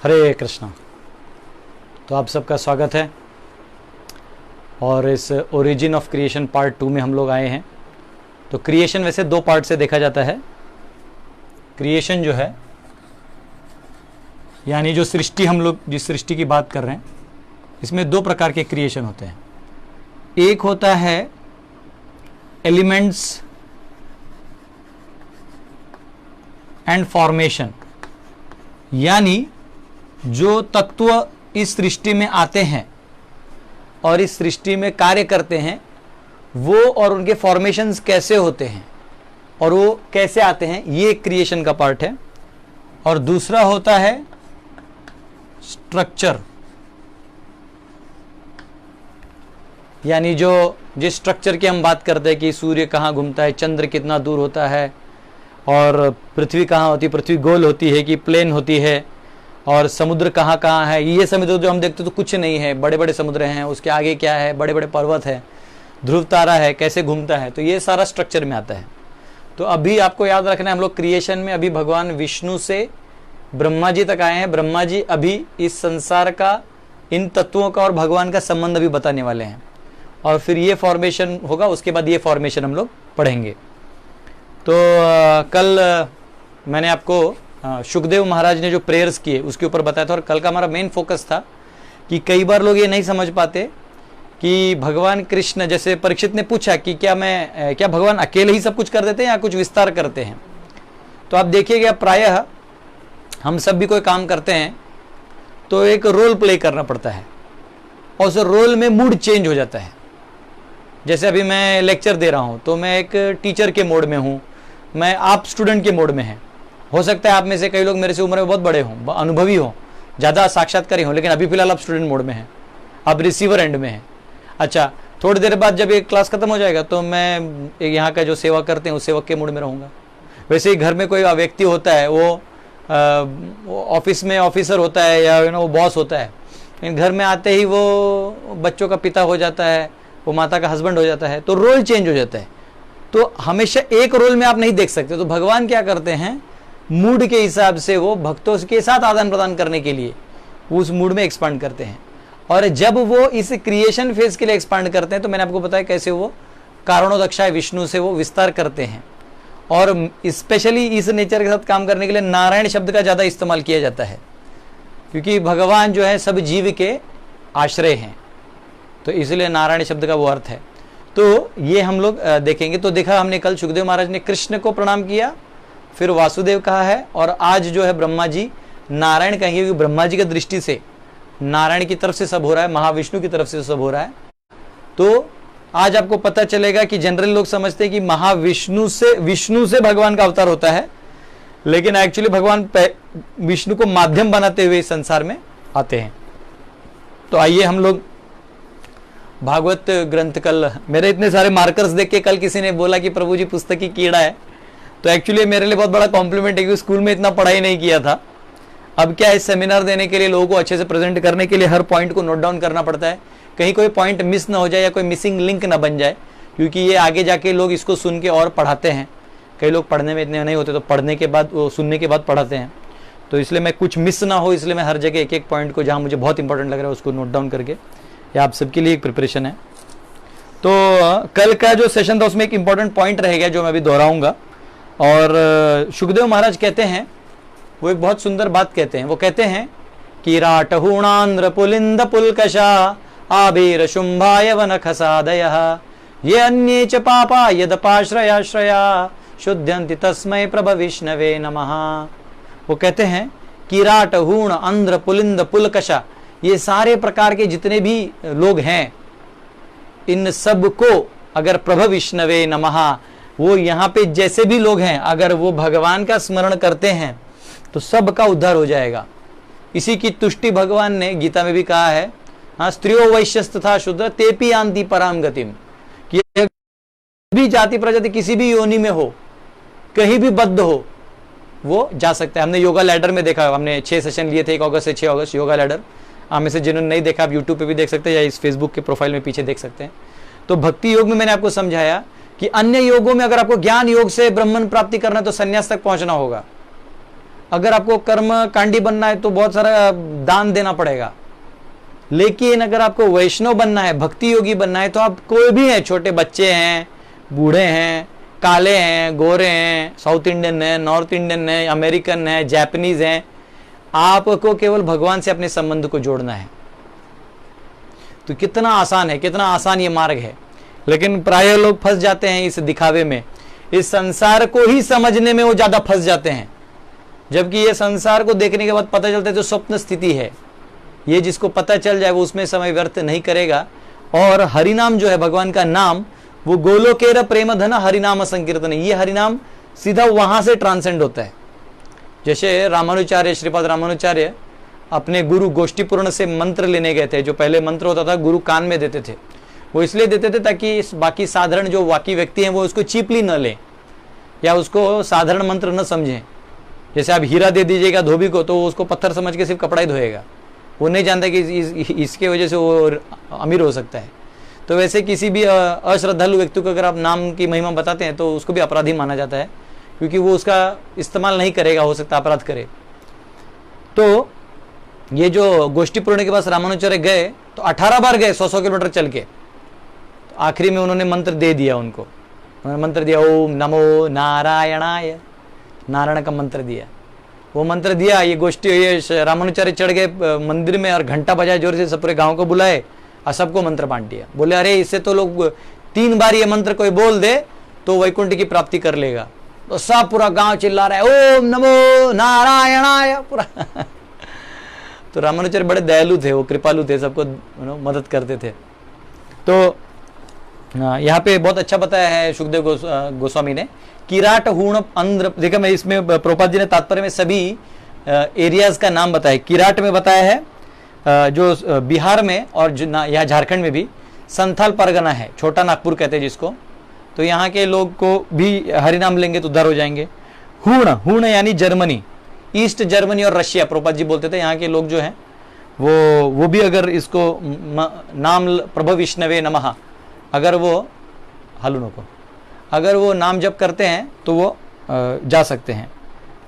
हरे कृष्णा। तो आप सबका स्वागत है और इस ओरिजिन ऑफ क्रिएशन पार्ट 2 में हम लोग आए हैं। तो क्रिएशन वैसे दो पार्ट से देखा जाता है। क्रिएशन जो है यानी जो सृष्टि, हम लोग जिस सृष्टि की बात कर रहे हैं, इसमें दो प्रकार के क्रिएशन होते हैं। एक होता है एलिमेंट्स एंड फॉर्मेशन, यानी जो तत्व इस सृष्टि में आते हैं और इस सृष्टि में कार्य करते हैं, वो और उनके फॉर्मेशंस कैसे होते हैं और वो कैसे आते हैं, ये क्रिएशन का पार्ट है। और दूसरा होता है स्ट्रक्चर, यानी जो जिस स्ट्रक्चर की हम बात करते हैं कि सूर्य कहाँ घूमता है, चंद्र कितना दूर होता है और पृथ्वी कहाँ होती है, पृथ्वी गोल होती है कि प्लेन होती है, और समुद्र कहाँ कहाँ है। ये समुद्र जो हम देखते तो कुछ नहीं है, बड़े बड़े समुद्र हैं, उसके आगे क्या है, बड़े बड़े पर्वत है, ध्रुव तारा है, कैसे घूमता है, तो ये सारा स्ट्रक्चर में आता है। तो अभी आपको याद रखना है, हम लोग क्रिएशन में अभी भगवान विष्णु से ब्रह्मा जी तक आए हैं। ब्रह्मा जी अभी इस संसार का, इन तत्वों का और भगवान का संबंध अभी बताने वाले हैं, और फिर ये फॉर्मेशन होगा, उसके बाद ये फॉर्मेशन हम लोग पढ़ेंगे। तो कल मैंने आपको शुकदेव महाराज ने जो प्रेयर्स किए उसके ऊपर बताया था, और कल का हमारा मेन फोकस था कि कई बार लोग ये नहीं समझ पाते कि भगवान कृष्ण, जैसे परीक्षित ने पूछा कि क्या भगवान अकेले ही सब कुछ कर देते हैं या कुछ विस्तार करते हैं। तो आप देखिएगा, प्रायः हम सब भी कोई काम करते हैं तो एक रोल प्ले करना पड़ता है और उस रोल में मूड चेंज हो जाता है। जैसे अभी मैं लेक्चर दे रहा हूँ तो मैं एक टीचर के मोड में हूँ, आप स्टूडेंट के मोड में हैं। हो सकता है आप में से कई लोग मेरे से उम्र में बहुत बड़े हों, अनुभवी हों, ज़्यादा साक्षात्कारी हों, लेकिन अभी फिलहाल आप स्टूडेंट मोड में हैं, आप रिसीवर एंड में हैं। अच्छा, थोड़ी देर बाद जब ये क्लास खत्म हो जाएगा तो मैं यहाँ का जो सेवा करते हैं उस सेवक के मूड में रहूँगा। वैसे ही घर में कोई व्यक्ति होता है, वो ऑफिस में ऑफिसर होता है या वो बॉस होता है, लेकिन घर में आते ही वो बच्चों का पिता हो जाता है, वो माता का हस्बैंड हो जाता है, तो रोल चेंज हो जाता है। तो हमेशा एक रोल में आप नहीं देख सकते। तो भगवान क्या करते हैं, मूड के हिसाब से वो भक्तों के साथ आदान प्रदान करने के लिए उस मूड में एक्सपांड करते हैं। और जब वो इस क्रिएशन फेज के लिए एक्सपांड करते हैं तो मैंने आपको बताया कैसे वो कारणोदक्षाय विष्णु से वो विस्तार करते हैं। और स्पेशली इस नेचर के साथ काम करने के लिए नारायण शब्द का ज़्यादा इस्तेमाल किया जाता है, क्योंकि भगवान जो है सब जीव के आश्रय हैं, तो इसलिए नारायण शब्द का वो अर्थ है। तो ये हम लोग देखेंगे। तो देखा हमने कल, सुखदेव महाराज ने कृष्ण को प्रणाम किया, फिर वासुदेव कहा है, और आज जो है ब्रह्मा जी नारायण कहेंगे, क्योंकि ब्रह्मा जी की दृष्टि से नारायण की तरफ से सब हो रहा है, महाविष्णु की तरफ से सब हो रहा है। तो आज आपको पता चलेगा कि जनरल लोग समझते हैं कि महाविष्णु से, विष्णु से भगवान का अवतार होता है, लेकिन एक्चुअली भगवान विष्णु को माध्यम बनाते हुए इस संसार में आते हैं। तो आइए हम लोग भागवत ग्रंथ, कल मेरे इतने सारे मार्कर्स देख के कल किसी ने बोला कि प्रभु जी पुस्तक की कीड़ा है, तो एक्चुअली मेरे लिए बहुत बड़ा कॉम्प्लीमेंट है, क्योंकि स्कूल में इतना पढ़ाई नहीं किया था। अब क्या, इस सेमिनार देने के लिए, लोगों को अच्छे से प्रेजेंट करने के लिए हर पॉइंट को नोट डाउन करना पड़ता है, कहीं कोई पॉइंट मिस ना हो जाए या कोई मिसिंग लिंक ना बन जाए, क्योंकि ये आगे जाके लोग इसको सुन के और पढ़ाते हैं। कई लोग पढ़ने में इतने नहीं होते, तो पढ़ने के बाद, वो सुनने के बाद पढ़ाते हैं। तो इसलिए मैं कुछ मिस ना हो, इसलिए मैं हर जगह एक एक पॉइंट को जहाँ मुझे बहुत इंपॉर्टेंट लग रहा है उसको नोट डाउन करके, ये आप सबके लिए एक प्रिपरेशन है। तो कल का जो सेशन था उसमें एक इंपॉर्टेंट पॉइंट रह गया जो मैं अभी दोहराऊंगा। और शुकदेव महाराज कहते हैं, वो एक बहुत सुंदर बात कहते हैं। वो कहते हैं कि राटहूणांध्र पुलिंद पुलकशा आबीर शुंभाय वन खसादयः ये अन्ये च पापा यदपाश्रयाश्रया शुद्ध्यन्ति तस्मै प्रभ विष्णवे नमः। वो कहते हैं कि राटहूण, अंध्र, पुलिंद, पुलकशा, ये सारे प्रकार के जितने भी लोग हैं, इन सब को अगर प्रभ विष्णवे नमः, वो यहाँ पे जैसे भी लोग हैं, अगर वो भगवान का स्मरण करते हैं तो सबका उद्धार हो जाएगा। इसी की तुष्टि भगवान ने गीता में भी कहा है, हाँ, स्त्रियो वैश्यस्त था शूद्र तेपी आंति पराम गतिम, कि भी जाति प्रजाति किसी भी योनि में हो, कहीं भी बद्ध हो, वो जा सकता है। हमने योगा लैडर में देखा, हमने 6 सेशन लिए थे, 1 अगस्त से 6 अगस्त योगा लैडर। आप में से जिन्होंने नहीं देखा, आप यूट्यूब पे भी देख सकते हैं या इस फेसबुक के प्रोफाइल में पीछे देख सकते हैं। तो भक्ति योग में मैंने आपको समझाया कि अन्य योगों में अगर आपको ज्ञान योग से ब्रह्मन प्राप्ति करना है तो संन्यास तक पहुंचना होगा। अगर आपको कर्म कांडी बनना है तो बहुत सारा दान देना पड़ेगा, लेकिन अगर आपको वैष्णव बनना है, भक्ति योगी बनना है, तो आप कोई भी है, छोटे बच्चे हैं, बूढ़े हैं, काले हैं, गोरे हैं, साउथ इंडियन है, नॉर्थ इंडियन है, अमेरिकन है, जापानीज हैं, आपको केवल भगवान से अपने संबंध को जोड़ना है। तो कितना आसान है, कितना आसान ये मार्ग है। लेकिन प्राय लोग फंस जाते हैं इस दिखावे में, इस संसार को ही समझने में वो ज्यादा फंस जाते हैं, जबकि ये संसार को देखने के बाद पता चलता है तो स्वप्न स्थिति है। ये जिसको पता चल जाए वो उसमें समय व्यर्थ नहीं करेगा। और हरिनाम जो है, भगवान का नाम, वो गोलोकेर प्रेम धन हरिनाम संकीर्तन, ये हरिनाम सीधा वहां से ट्रांसेंड होता है। जैसे रामानुचार्य, श्रीपाद रामानुचार्य अपने गुरु गोष्ठीपूर्ण से मंत्र लेने गए थे। जो पहले मंत्र होता था गुरु कान में देते थे, वो इसलिए देते थे ताकि बाकी साधारण जो वाकी व्यक्ति हैं वो उसको चीपली न लें या उसको साधारण मंत्र न समझें। जैसे आप हीरा दे दीजिएगा धोबी को तो उसको पत्थर समझ के सिर्फ कपड़ा ही धोएगा, वो नहीं जानता कि इसके वजह से वो अमीर हो सकता है। तो वैसे किसी भी अश्रद्धालु व्यक्ति को अगर आप नाम की महिमा बताते हैं तो उसको भी अपराधी माना जाता है, क्योंकि वो उसका इस्तेमाल नहीं करेगा, हो सकता अपराध करे। तो ये जो गोष्ठीपूर्ण के पास रामानुचार्य गए तो 18 बार गए, 100 किलोमीटर चल के। तो आखिरी में उन्होंने मंत्र दे दिया उनको, उन्होंने मंत्र दिया ओम नमो नारायणाय, नारायण का मंत्र दिया। वो मंत्र दिया, ये गोष्ठी, ये रामानुचार्य चढ़ गए मंदिर में और घंटा बजाए जोर से, सब पूरे गांव को बुलाए और सबको मंत्र बांट दिया। बोले अरे इससे तो लोग 3 बार ये मंत्र कोई बोल दे तो वैकुंठ की प्राप्ति कर लेगा। तो सब पूरा गांव चिल्ला रहा है ओम नमो नारायणाय पूरा। तो रामानुचार्य बड़े दयालु थे, वो कृपालु थे, सबको मदद करते थे। तो यहाँ पे बहुत अच्छा बताया है सुखदेव गोस्वामी ने, किराट हूण अंध्र। देखा मैं इसमें प्रभुपाद जी ने तात्पर्य में सभी एरियाज का नाम बताया। किराट में बताया है जो बिहार में और यहाँ झारखंड में भी संथाल परगना है, छोटा नागपुर कहते हैं जिसको, तो यहाँ के लोग को भी हरिनाम लेंगे तो उद्धार हो जाएंगे। हूण, हूण यानी जर्मनी, ईस्ट जर्मनी और रशिया, प्रभुपाद जी बोलते थे यहाँ के लोग जो हैं वो भी अगर इसको नाम प्रभु विष्णवे नमः, अगर वो हलुनों को अगर वो नाम जप करते हैं तो वो जा सकते हैं।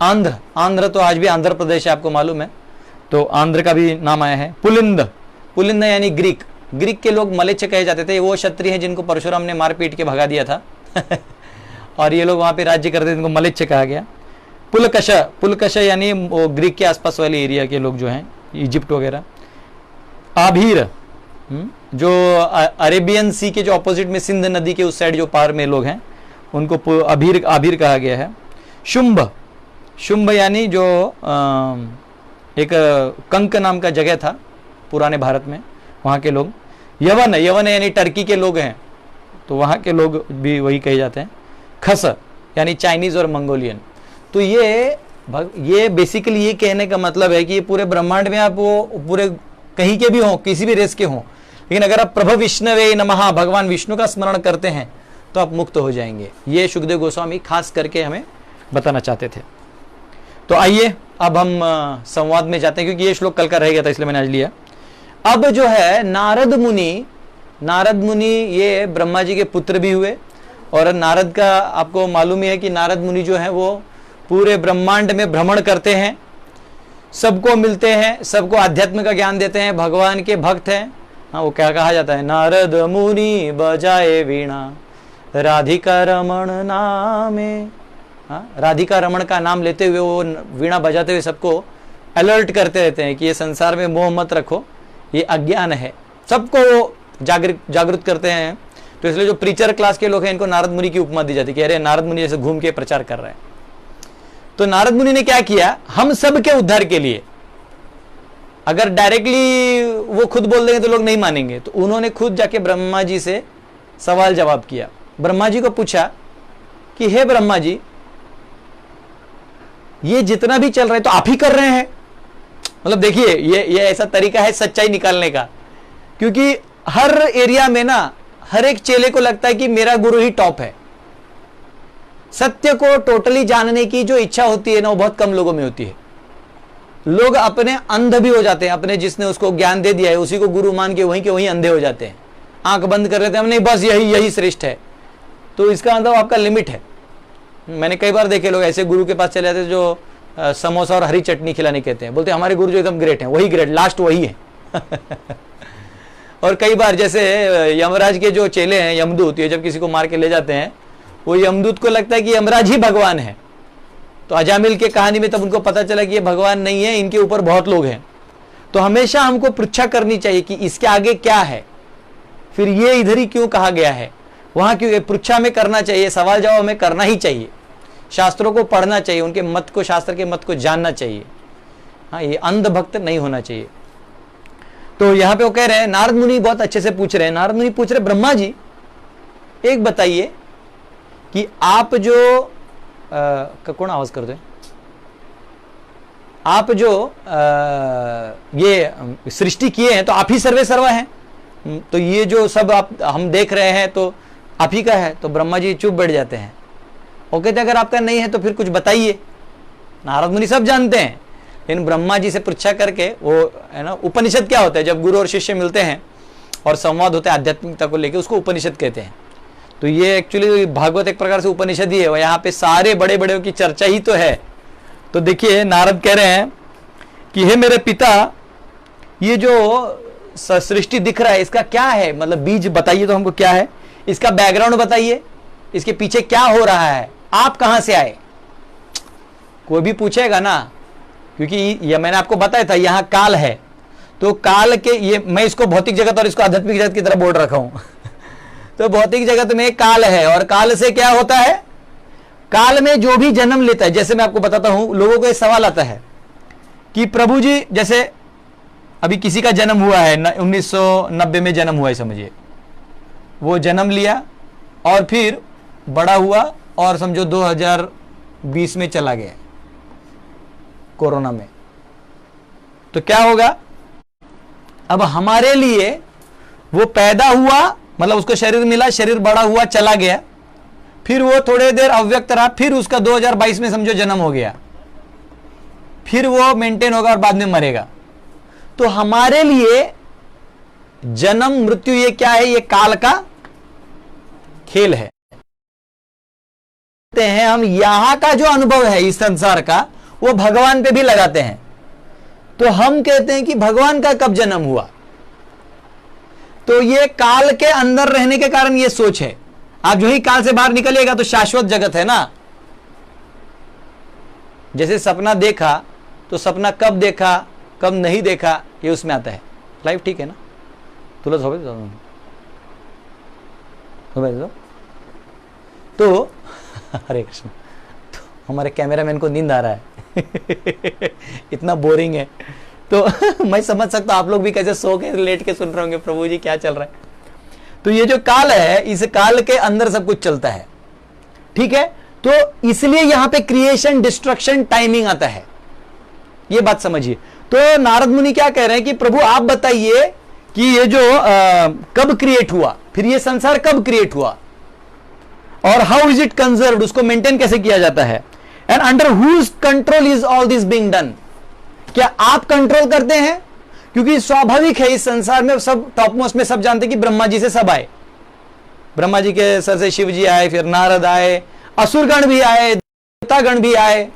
आंध्र, आंध्र तो आज भी आंध्र प्रदेश है, आपको मालूम है, तो आंध्र का भी नाम आया है। पुलिंद, पुलिंद यानी ग्रीक, ग्रीक के लोग मलेच्छ कहे जाते थे, वो क्षत्रिय हैं जिनको परशुराम ने मार पीट के भगा दिया था और ये लोग वहां पे राज्य करते थे, इनको मलेच्छ कहा गया। पुलकश, पुलकश यानी वो ग्रीक के आसपास वाले एरिया के लोग जो हैं, इजिप्ट वगैरह। आभीर, जो अरेबियन सी के जो अपोजिट में सिंध नदी के उस साइड जो पार में लोग हैं उनको अभीर, आभीर कहा गया है। शुंभ, शुंभ यानी जो एक कंक नाम का जगह था पुराने भारत में, वहाँ के लोग। यवन, यवन यानी टर्की के लोग हैं, तो वहाँ के लोग भी वही कहे जाते हैं। खस यानी चाइनीज और मंगोलियन। तो ये बेसिकली ये कहने का मतलब है कि ये पूरे ब्रह्मांड में आप वो पूरे कहीं के भी हों, किसी भी रेस के हों, लेकिन अगर आप प्रभु विष्णवे नमः भगवान विष्णु का स्मरण करते हैं तो आप मुक्त हो जाएंगे। ये सुखदेव गोस्वामी खास करके हमें बताना चाहते थे। तो आइए अब हम संवाद में जाते हैं, क्योंकि ये श्लोक कल का रह गया था इसलिए मैंने आज लिया। अब जो है नारद मुनि, नारद मुनि ये ब्रह्मा जी के पुत्र भी हुए, और नारद का आपको मालूम ही है कि नारद मुनि जो है वो पूरे ब्रह्मांड में भ्रमण करते हैं, सबको मिलते हैं, सबको आध्यात्म का ज्ञान देते हैं, भगवान के भक्त हैं। हाँ, वो क्या कहा जाता है, नारद मुनि बजाए वीणा राधिका रमण नामे। हाँ, राधिका रमण का नाम लेते हुए वो वीणा बजाते हुए सबको अलर्ट करते रहते हैं कि ये संसार में मोह मत रखो, ये अज्ञान है, सबको जागृत करते हैं। तो इसलिए जो प्रीचर क्लास के लोग हैं इनको नारद मुनि की उपमा दी जाती है कि अरे नारद मुनि जैसे घूम के प्रचार कर रहे हैं। तो नारद मुनि ने क्या किया, हम सब के उद्धार के लिए, अगर डायरेक्टली वो खुद बोल देंगे तो लोग नहीं मानेंगे, तो उन्होंने खुद जाके ब्रह्मा जी से सवाल जवाब किया। ब्रह्मा जी को पूछा कि हे ब्रह्मा जी, ये जितना भी चल रहा है तो आप ही कर रहे हैं। मतलब देखिए ये ऐसा तरीका है सच्चाई निकालने का, क्योंकि हर एरिया में ना हर एक चेले को लगता है कि मेरा गुरु ही टॉप है। सत्य को टोटली जानने की जो इच्छा होती है ना, वो बहुत कम लोगों में होती है। लोग अपने अंध भी हो जाते हैं, अपने जिसने उसको ज्ञान दे दिया है उसी को गुरु मान के वहीं अंधे हो जाते हैं, आंख बंद कर लेते हैं, नहीं बस यही श्रेष्ठ है। तो इसका मतलब आपका लिमिट है। मैंने कई बार देखे लोग ऐसे गुरु के पास चले जाते जो समोसा और हरी चटनी खिलाने कहते हैं। बोलते हमारे गुरु जो एकदम ग्रेट हैं, वही ग्रेट, लास्ट वही है। और कई बार जैसे यमराज के जो चेले हैं, यमदूत, ये जब किसी को मार के ले जाते हैं, वो यमदूत को लगता है कि यमराज ही भगवान है। तो अजामिल के कहानी में तब उनको पता चला कि ये भगवान नहीं है, इनके ऊपर बहुत लोग हैं। तो हमेशा हमको पृच्छा करनी चाहिए कि इसके आगे क्या है, फिर ये इधर ही क्यों कहा गया है, वहां क्यों, पृच्छा में करना चाहिए, सवाल जवाब हमें करना ही चाहिए, शास्त्रों को पढ़ना चाहिए, उनके मत को, शास्त्र के मत को जानना चाहिए। हाँ, ये अंध भक्त नहीं होना चाहिए। तो यहां पे वो कह रहे हैं, नारद मुनि बहुत अच्छे से पूछ रहे हैं। नारद मुनि पूछ रहे, ब्रह्मा जी एक बताइए कि आप जो कौन आवाज कर दे, आप जो ये सृष्टि किए हैं तो आप ही सर्वे सर्वा हैं, तो ये जो सब आप हम देख रहे हैं तो आप ही का है। तो ब्रह्मा जी चुप बैठ जाते हैं। वो कहते अगर आपका नहीं है तो फिर कुछ बताइए। नारद मुनि सब जानते हैं, लेकिन ब्रह्मा जी से पृच्छा करके, वो है ना, उपनिषद क्या होता है, जब गुरु और शिष्य मिलते हैं और संवाद होता है आध्यात्मिकता को लेकर, उसको उपनिषद कहते हैं। तो ये एक्चुअली भागवत एक प्रकार से उपनिषद ही है, यहाँ पे सारे बड़े बड़े की चर्चा ही तो है। तो देखिए नारद कह रहे हैं कि हे मेरे पिता, ये जो सृष्टि दिख रहा है इसका क्या है, मतलब बीज बताइए तो हमको क्या है, इसका बैकग्राउंड बताइए, इसके पीछे क्या हो रहा है, आप कहां से आए। कोई भी पूछेगा ना, क्योंकि ये मैंने आपको बताया था यहां काल है, तो काल के, ये मैं इसको भौतिक जगत और इसको आध्यात्मिक जगत की तरह बोल रखा हूं। तो भौतिक जगत में काल है, और काल से क्या होता है, काल में जो भी जन्म लेता है, जैसे मैं आपको बताता हूं, लोगों को एक सवाल आता है कि प्रभु जी, जैसे अभी किसी का जन्म हुआ है 1990 में जन्म हुआ है समझिए, वो जन्म लिया और फिर बड़ा हुआ और समझो 2020 में चला गया कोरोना में, तो क्या होगा। अब हमारे लिए वो पैदा हुआ, मतलब उसको शरीर मिला, शरीर बड़ा हुआ, चला गया, फिर वो थोड़े देर अव्यक्त रहा, फिर उसका 2022 में समझो जन्म हो गया, फिर वो मेंटेन होगा और बाद में मरेगा। तो हमारे लिए जन्म मृत्यु ये क्या है, ये काल का खेल है। हम यहां का जो अनुभव है इस संसार का, वो भगवान पे भी लगाते हैं। तो हम कहते हैं कि भगवान का कब जन्म हुआ, तो ये काल के अंदर रहने के कारण ये सोच है। आप जो ही काल से बाहर निकलिएगा तो शाश्वत जगत है ना। जैसे सपना देखा, तो सपना कब देखा कब नहीं देखा ये उसमें आता है। लाइफ ठीक है ना, तुलस हो गई तो हरे कृष्ण। तो हमारे कैमरामैन को नींद आ रहा है इतना बोरिंग है। तो मैं समझ सकता हूं आप लोग भी कैसे सो के लेट के सुन रहे होंगे, प्रभु जी क्या चल रहा है। तो ये जो काल है, इस काल के अंदर सब कुछ चलता है, ठीक है। तो इसलिए यहां पे क्रिएशन, डिस्ट्रक्शन, टाइमिंग आता है, ये बात समझिए। तो नारद मुनि क्या कह रहे हैं कि प्रभु आप बताइए कि ये जो कब क्रिएट हुआ, फिर ये संसार कब क्रिएट हुआ, और हाउ इज इट कंजर्व्ड, उसको मेंटेन कैसे किया जाता है, and under whose control is all this being done. क्या आप कंट्रोल करते हैं, क्योंकि स्वाभाविक है इस संसार में सब टॉप मोस्ट में सब जानते हैं कि ब्रह्मा जी से सब आए, ब्रह्मा जी के सर से शिव जी आए, फिर नारद आए, असुरगण भी आए, देवतागण भी आए।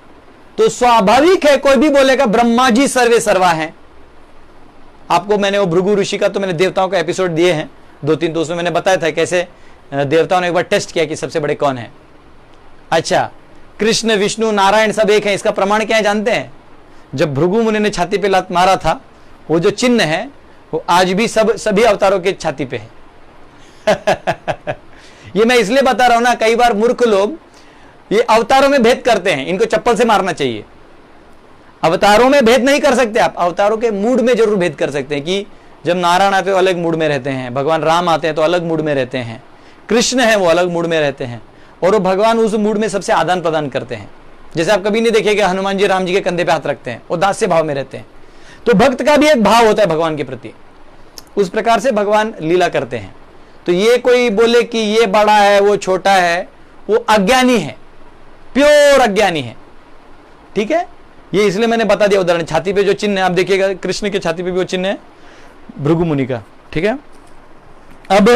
तो स्वाभाविक है कोई भी बोलेगा ब्रह्मा जी सर्वे सर्वा हैं। आपको मैंने वो भृगु ऋषि का, तो मैंने देवताओं का एपिसोड दिए हैं 2-3, तो उसमें मैंने बताया था कैसे देवताओं ने एक बार टेस्ट किया कि सबसे बड़े कौन है। अच्छा, कृष्ण, विष्णु, नारायण सब एक है, इसका प्रमाण क्या है जानते हैं। जब भृगु मुनि ने छाती पे लात मारा था, वो जो चिन्ह है वो आज भी सभी अवतारों के छाती पे है। ये मैं इसलिए बता रहा हूं ना, कई बार मूर्ख लोग ये अवतारों में भेद करते हैं, इनको चप्पल से मारना चाहिए। अवतारों में भेद नहीं कर सकते आप, अवतारों के मूड में जरूर भेद कर सकते हैं कि जब नारायण आते हैं तो अलग मूड में रहते हैं, भगवान राम आते हैं तो अलग मूड में रहते हैं, कृष्ण है वो अलग मूड में रहते हैं, और वो भगवान उस मूड में सबसे आदान प्रदान करते हैं। जैसे आप कभी नहीं देखेगा हनुमान जी राम जी के कंधे पे हाथ रखते हैं, वो दास्य भाव में रहते हैं। तो भक्त का भी एक भाव होता है भगवान के प्रति, उस प्रकार से भगवान लीला करते हैं। तो ये कोई बोले कि ये बड़ा है वो छोटा है, वो अज्ञानी है, प्योर अज्ञानी है, ठीक है। ये इसलिए मैंने बता दिया उदाहरण। छाती पे जो चिन्ह है आप देखिएगा, कृष्ण के छाती पे भी वो चिन्ह है भृगु मुनि का, ठीक है। अब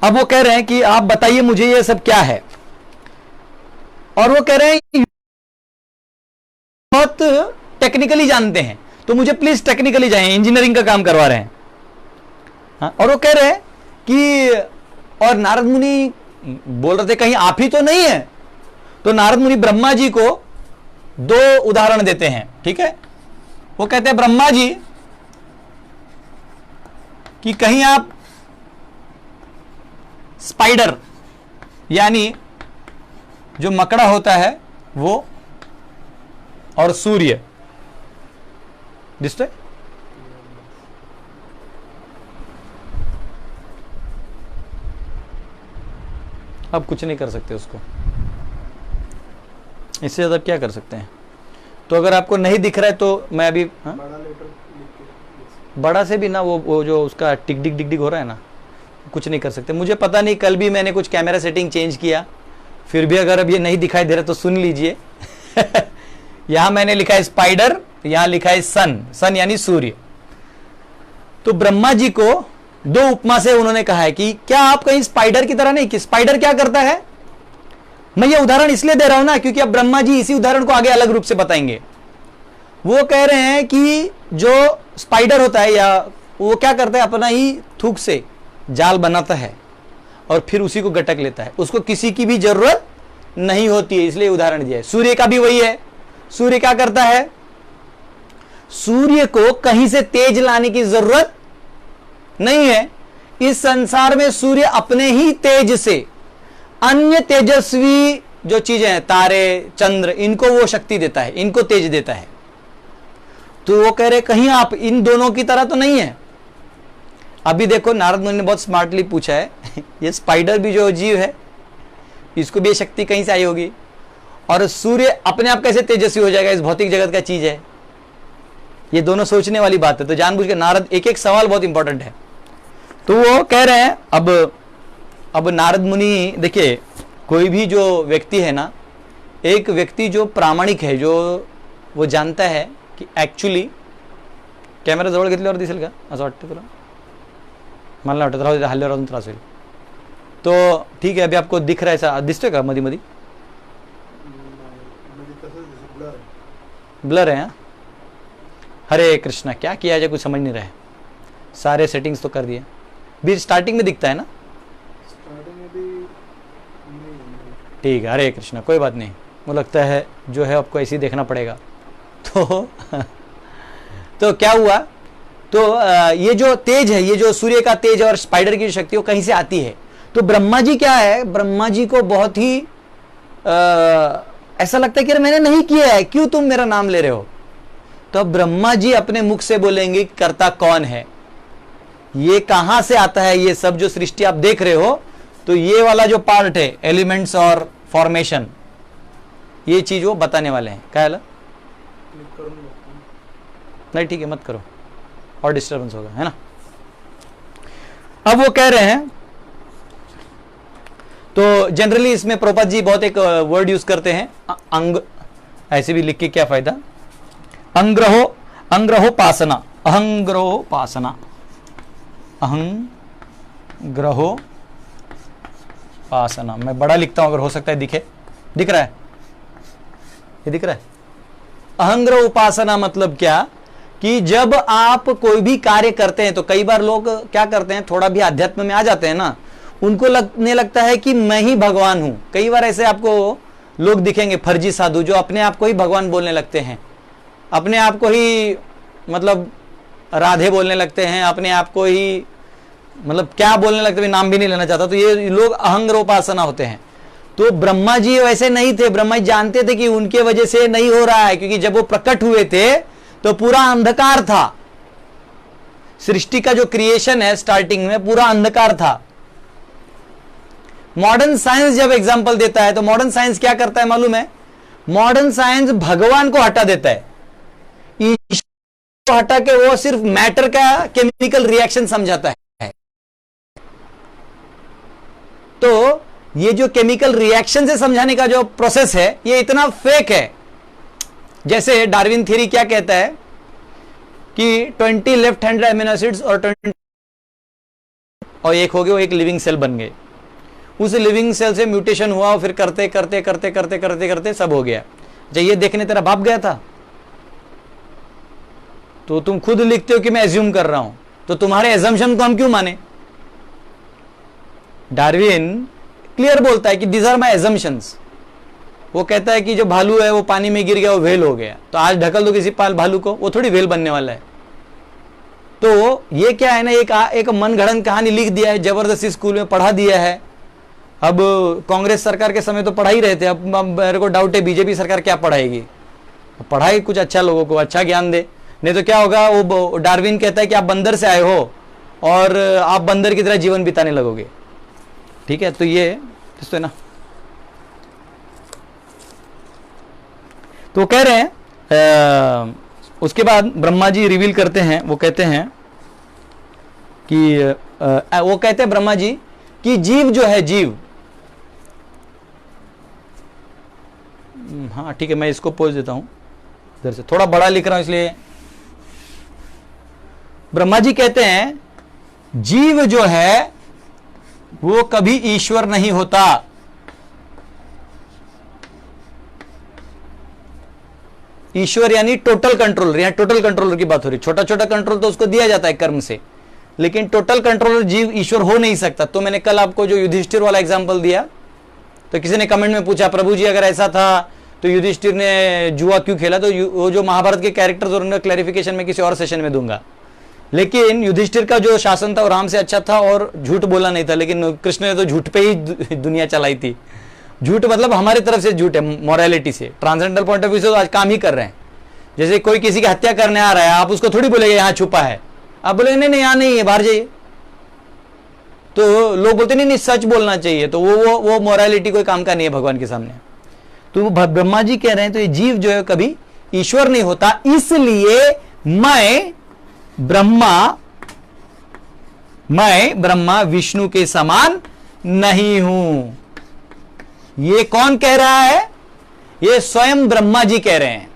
वो कह रहे हैं कि आप बताइए मुझे ये सब क्या है, और वो कह रहे हैं बहुत टेक्निकली जानते हैं, तो मुझे प्लीज टेक्निकली जाए, इंजीनियरिंग का काम करवा रहे हैं। हाँ, और वो कह रहे हैं कि, और नारद मुनि बोल रहे थे कहीं आप ही तो नहीं है। तो नारद मुनि ब्रह्मा जी को 2 उदाहरण देते हैं, ठीक है। वो कहते हैं ब्रह्मा जी कि कहीं आप स्पाइडर यानी जो मकड़ा होता है वो, और सूर्य दिसते, अब कुछ नहीं कर सकते उसको, इससे ज्यादा क्या कर सकते हैं। तो अगर आपको नहीं दिख रहा है तो मैं अभी बड़ा से भी ना वो जो उसका टिक डिक डिक डिक हो रहा है ना, कुछ नहीं कर सकते। मुझे पता नहीं, कल भी मैंने कुछ कैमरा सेटिंग चेंज किया, फिर भी अगर अब ये नहीं दिखाई दे रहा तो सुन लीजिए। यहां मैंने लिखा है स्पाइडर, यहां लिखा है सन, सन यानी सूर्य। तो ब्रह्मा जी को 2 उपमा से उन्होंने कहा है कि क्या आप कहीं स्पाइडर की तरह नहीं, कि स्पाइडर क्या करता है। मैं ये उदाहरण इसलिए दे रहा हूं ना क्योंकि अब ब्रह्मा जी इसी उदाहरण को आगे अलग रूप से बताएंगे। वो कह रहे हैं कि जो स्पाइडर होता है, या वो क्या करता है, अपना ही थूक से जाल बनाता है और फिर उसी को गटक लेता है, उसको किसी की भी जरूरत नहीं होती है, इसलिए उदाहरण दिया है। सूर्य का भी वही है। सूर्य क्या करता है, सूर्य को कहीं से तेज लाने की जरूरत नहीं है। इस संसार में सूर्य अपने ही तेज से अन्य तेजस्वी जो चीजें हैं, तारे, चंद्र, इनको वो शक्ति देता है, इनको तेज देता है। तो वो कह रहे कहीं आप इन दोनों की तरह तो नहीं है। अभी देखो नारद मुनि ने बहुत स्मार्टली पूछा है, ये स्पाइडर भी जो जीव है इसको भी ये शक्ति कहीं से आई होगी, और सूर्य अपने आप कैसे तेजस्वी हो जाएगा, इस भौतिक जगत का चीज है। ये दोनों सोचने वाली बात है। तो जानबूझ के नारद एक एक सवाल बहुत इंपॉर्टेंट है। तो वो कह रहे हैं, अब नारद मुनि देखिए, कोई भी जो व्यक्ति है ना, एक व्यक्ति जो प्रामाणिक है, जो वो जानता है की ऍक्च्युली कॅमेरा जवळ घेतल्यावर दिसेल का असं वाटतं तुला? मला वाटतं राहू दे, हल्ल्यावर अजून त्रास होईल. तो ठीक है, अभी आपको दिख रहा है, ऐसा दिसतोय का मधी मधी? ब्लर है. हरे कृष्णा, क्या किया जाए कुछ समझ नहीं रहे. सारे सेटिंग्स तो कर दिए. भी स्टार्टिंग में दिखता है ना? स्टार्टिंग में भी ठीक है. हरे कृष्णा, कोई बात नहीं. मुझे लगता है जो है आपको ऐसे ही देखना पड़ेगा. तो क्या हुआ, तो ये जो तेज है, ये जो सूर्य का तेज और स्पाइडर की शक्ति वो कहीं से आती है. तो ब्रह्मा जी क्या है, ब्रह्मा जी को बहुत ही ऐसा लगता है कि मैंने नहीं किया है, क्यों तुम मेरा नाम ले रहे हो. तो अब ब्रह्मा जी अपने मुख से बोलेंगे कर्ता कौन है, ये कहां से आता है, ये सब जो सृष्टि आप देख रहे हो. तो ये वाला जो पार्ट है, एलिमेंट्स और फॉर्मेशन, ये चीज वो बताने वाले हैं. क्या है? नहीं ठीक है, मत करो और डिस्टर्बेंस होगा, है ना. अब वो कह रहे हैं, तो जनरली इसमें प्रभुपाद जी बहुत एक वर्ड यूज करते हैं, अंग. ऐसे भी लिख के क्या फायदा. अंग्रहो, अंग्रहोपासना, अहंग्रहोपासना, अहंग्रहोपासना. मैं बड़ा लिखता हूं, अगर हो सकता है दिखे. दिख रहा है? ये दिख रहा है. अहंग्रह उपासना मतलब क्या, कि जब आप कोई भी कार्य करते हैं, तो कई बार लोग क्या करते हैं, थोड़ा भी अध्यात्म में आ जाते हैं ना, उनको लगने लगता है कि मैं ही भगवान हूं. कई बार ऐसे आपको लोग दिखेंगे, फर्जी साधु, जो अपने आप को ही भगवान बोलने लगते हैं, अपने आप को ही मतलब राधे बोलने लगते हैं, अपने आप को ही मतलब क्या बोलने लगते हैं, नाम भी नहीं लेना चाहता. तो ये लोग अहंग्रोपासना होते हैं. तो ब्रह्मा जी वैसे नहीं थे. ब्रह्मा जी जानते थे कि उनके वजह से नहीं हो रहा है, क्योंकि जब वो प्रकट हुए थे तो पूरा अंधकार था. सृष्टि का जो क्रिएशन है स्टार्टिंग में पूरा अंधकार था. मॉडर्न साइंस जब एग्जांपल देता है, तो मॉडर्न साइंस क्या करता है मालूम है? मॉडर्न साइंस भगवान को हटा देता है, ईश्वर को हटा के वो सिर्फ मैटर का केमिकल रिएक्शन समझाता है. तो ये जो केमिकल रिएक्शन से समझाने का जो प्रोसेस है, ये इतना फेक है. जैसे डार्विन थ्योरी क्या कहता है कि 20 लेफ्ट हैंड अमीनो एसिड्स और 20 और एक हो गए, वो एक लिविंग सेल बन गए. उस लिविंग सेल से म्यूटेशन हुआ और फिर करते करते करते करते करते करते सब हो गया. जब ये देखने तेरा बाप गया था, तो तुम खुद लिखते हो कि मैं एज्यूम कर रहा हूं, तो तुम्हारे एजम्पशन को हम क्यों माने? डार्विन क्लियर बोलता है कि दीज आर माई एजम्पशंस। वो कहता है कि जो भालू है वो पानी में गिर गया, वो व्हेल हो गया, तो आज ढकल दो किसी भालू को, वो थोड़ी व्हेल बनने वाला है। तो ये क्या है ना, एक मनगढ़ंत कहानी लिख दिया है, जबरदस्ती स्कूल में पढ़ा दिया है। अब कांग्रेस सरकार के समय तो पढ़ा ही रहे थे, अब मेरे को डाउट है बीजेपी सरकार क्या पढ़ाएगी। पढ़ाई कुछ अच्छा, लोगों को अच्छा ज्ञान दे, नहीं तो क्या होगा। वो डार्विन कहता है कि आप बंदर से आए हो और आप बंदर की तरह जीवन बिताने लगोगे। ठीक है, तो ये तो है ना। तो कह रहे हैं उसके बाद ब्रह्मा जी रिवील करते हैं, वो कहते हैं कि वो कहते हैं ब्रह्मा जी कि जीव जो है, जीव, हाँ ठीक है, मैं इसको पोज देता हूं इधर से, थोड़ा बड़ा लिख रहा हूं इसलिए। ब्रह्मा जी कहते हैं जीव जो है वो कभी ईश्वर नहीं होता। ईश्वर यानी टोटल कंट्रोलर, यहां टोटल कंट्रोलर की बात हो रही। छोटा छोटा कंट्रोल तो उसको दिया जाता है कर्म से, लेकिन टोटल कंट्रोलर जीव ईश्वर हो नहीं सकता। तो मैंने कल आपको जो युधिष्ठिर वाला एग्जांपल दिया, तो किसी ने कमेंट में पूछा प्रभु जी अगर ऐसा था तो युधिष्ठिर ने जुआ क्यों खेला? तो वो जो महाभारत के कैरेक्टर्स और उनका क्लैरिफिकेशन में किसी और सेशन में दूंगा। लेकिन युधिष्ठिर का जो शासन था वो राम से अच्छा था और झूठ बोला नहीं था, लेकिन कृष्ण ने तो झूठ पे ही दुनिया चलाई थी। झूठ मतलब हमारी तरफ से झूठ है, मोरालिटी से, ट्रांसेंडेंटल पॉइंट ऑफ व्यू से तो आज काम ही कर रहे हैं। जैसे कोई किसी की हत्या करने आ रहा है, आप उसको थोड़ी बोलेंगे यहाँ छुपा है, आप बोलेंगे नहीं नहीं यहाँ नहीं है, बाहर जाइए। तो लोग बोलते नहीं नहीं सच बोलना चाहिए, तो वो मोरालिटी कोई काम का नहीं है भगवान के सामने। तो ब्रह्मा जी कह रहे हैं तो ये जीव जो है कभी ईश्वर नहीं होता, इसलिए मैं ब्रह्मा विष्णु के समान नहीं हूं। ये कौन कह रहा है? ये स्वयं ब्रह्मा जी कह रहे हैं।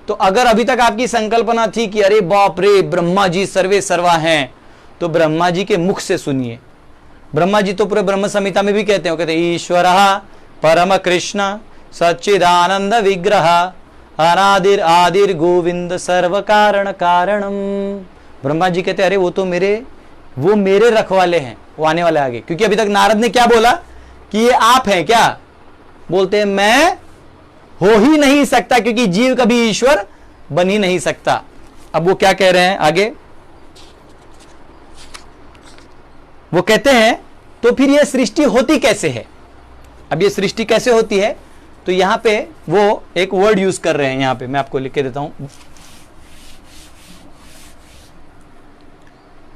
तो अगर अभी तक आपकी संकल्पना थी कि अरे बाप रे ब्रह्मा जी सर्वे सर्वा हैं, तो ब्रह्मा जी के मुख से सुनिए। ब्रह्मा जी तो पूरे ब्रह्म संहिता में भी कहते हैं, कहते ईश्वरः परम कृष्ण सच्चिदानंद विग्रह अनादिर आदिर गोविंद सर्व कारण कारणम। ब्रह्मा जी कहते अरे वो मेरे रखवाले हैं, वो आने वाले आगे। क्योंकि अभी तक नारद ने क्या बोला कि ये आप हैं क्या? बोलते हैं मैं हो ही नहीं सकता, क्योंकि जीव कभी ईश्वर बन ही नहीं सकता। अब वो क्या कह रहे हैं आगे, वो कहते हैं तो फिर ये सृष्टि होती कैसे है? अब ये सृष्टि कैसे होती है, तो यहां पे वो एक वर्ड यूज कर रहे हैं, यहां पे मैं आपको लिख के देता हूं।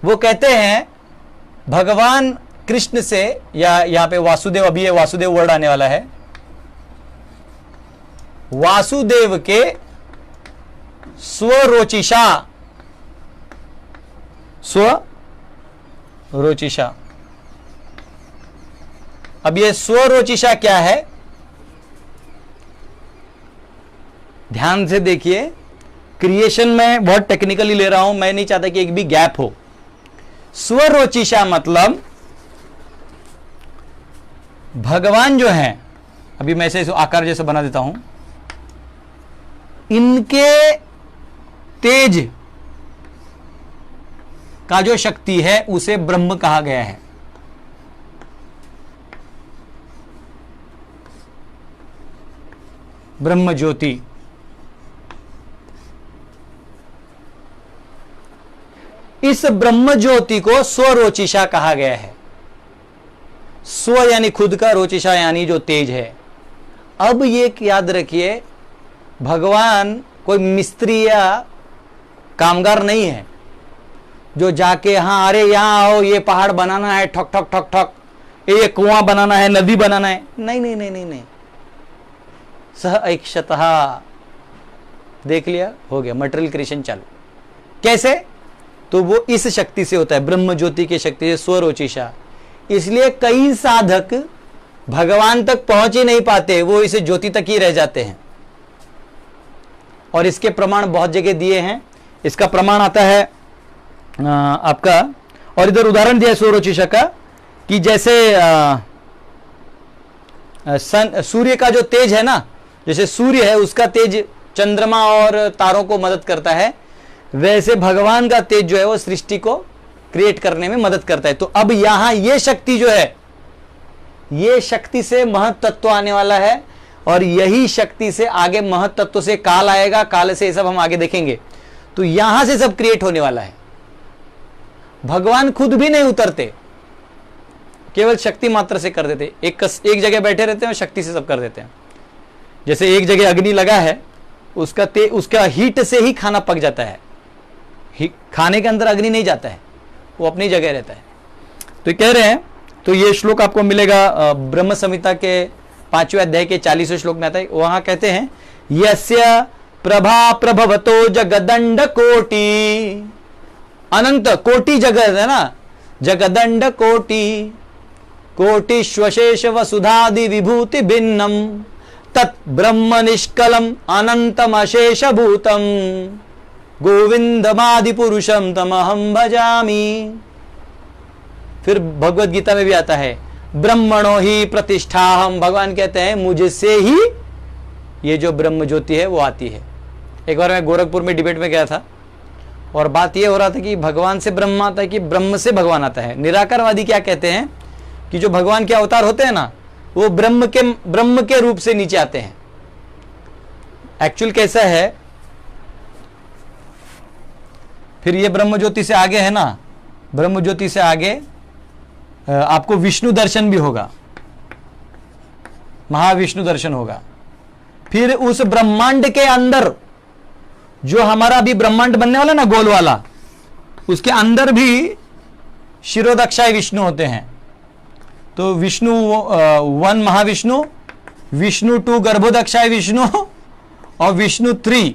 वो कहते हैं भगवान कृष्ण से, या यहां पे वासुदेव, अभी ये वासुदेव वर्ड आने वाला है, वासुदेव के स्वरोचिषा। अब ये स्वरोचिषा क्या है, ध्यान से देखिए। क्रिएशन में बहुत टेक्निकली ले रहा हूं, मैं नहीं चाहता कि एक भी गैप हो। स्वरोचिषा मतलब भगवान जो है, अभी मैं इसे आकार जैसे बना देता हूं, इनके तेज का जो शक्ति है उसे ब्रह्म कहा गया है। ब्रह्म ज्योति। इस ब्रह्म ज्योति को स्वरोचिषा कहा गया है। स्व यानी खुद का, रोचिषा यानी जो तेज है। अब ये याद रखिए, भगवान कोई मिस्त्री या कामगार नहीं है जो जाके हाँ अरे यहां आओ ये पहाड़ बनाना है, ठक ठक ठक ठक, ये कुआं बनाना है, नदी बनाना है। नहीं नहीं नहीं नहीं नहीं, सह ऐक्षतः, देख लिया, हो गया, मटेरियल क्रिएशन चालू। कैसे? तो वो इस शक्ति से होता है, ब्रह्म ज्योति की शक्ति से, स्वरोचिषा। इसलिए कई साधक भगवान तक पहुंच ही नहीं पाते, वो इस ज्योति तक ही रह जाते हैं। और इसके प्रमाण बहुत जगह दिए हैं। इसका प्रमाण आता है आपका, और इधर उदाहरण दिया है स्वरोचिषा का, कि जैसे सूर्य का जो तेज है ना, जैसे सूर्य है उसका तेज चंद्रमा और तारों को मदद करता है वैसे भगवान का तेज जो है वो सृष्टि को क्रिएट करने में मदद करता है। तो अब यहां ये शक्ति जो है, ये शक्ति से महत तत्व आने वाला है, और यही शक्ति से आगे महत तत्व से काल आएगा, काल से ये सब हम आगे देखेंगे। तो यहां से सब क्रिएट होने वाला है। भगवान खुद भी नहीं उतरते, केवल शक्ति मात्र से कर देते। एक जगह बैठे रहते हैं और शक्ति से सब कर देते हैं। जैसे एक जगह अग्नि लगा है, उसका हीट से ही खाना पक जाता है, खाने के अंदर अग्नि नहीं जाता है, वो अपनी जगह रहता है। तो कह रहे हैं, तो ये श्लोक आपको मिलेगा ब्रह्म संहिता के 5वें अध्याय के 40वें श्लोक में आता है। वहां कहते हैं यस्य प्रभा प्रभवतो जगदंड कोटि, अनंत कोटि जगत है ना, जगदंड कोटि कोटिश्वशेष वसुधादि विभूति भिन्नम तत् ब्रह्म निष्कलम अनंतम अशेष भूतम गोविंदमादि पुरुषम तमहम भजामि। फिर भगवत गीता में भी आता है ब्रह्मणो ही प्रतिष्ठा हम, भगवान कहते हैं मुझसे ही ये जो ब्रह्म ज्योति है वो आती है। एक बार मैं गोरखपुर में डिबेट में गया था और बात ये हो रहा था कि भगवान से ब्रह्म आता है कि ब्रह्म से भगवान आता है। निराकारवादी क्या कहते हैं कि जो भगवान के अवतार होते हैं ना, वो ब्रह्म के रूप से नीचे आते हैं। एक्चुअल कैसा है, फिर ये ब्रह्म ज्योति से आगे है ना, ब्रह्म ज्योति से आगे आपको विष्णु दर्शन भी होगा, महाविष्णु दर्शन होगा। फिर उस ब्रह्मांड के अंदर जो हमारा भी ब्रह्मांड बनने वाला ना गोल वाला, उसके अंदर भी शिरोदक्षाय विष्णु होते हैं। तो विष्णु 1 महाविष्णु, विष्णु 2 गर्भोदक्षाय विष्णु और विष्णु 3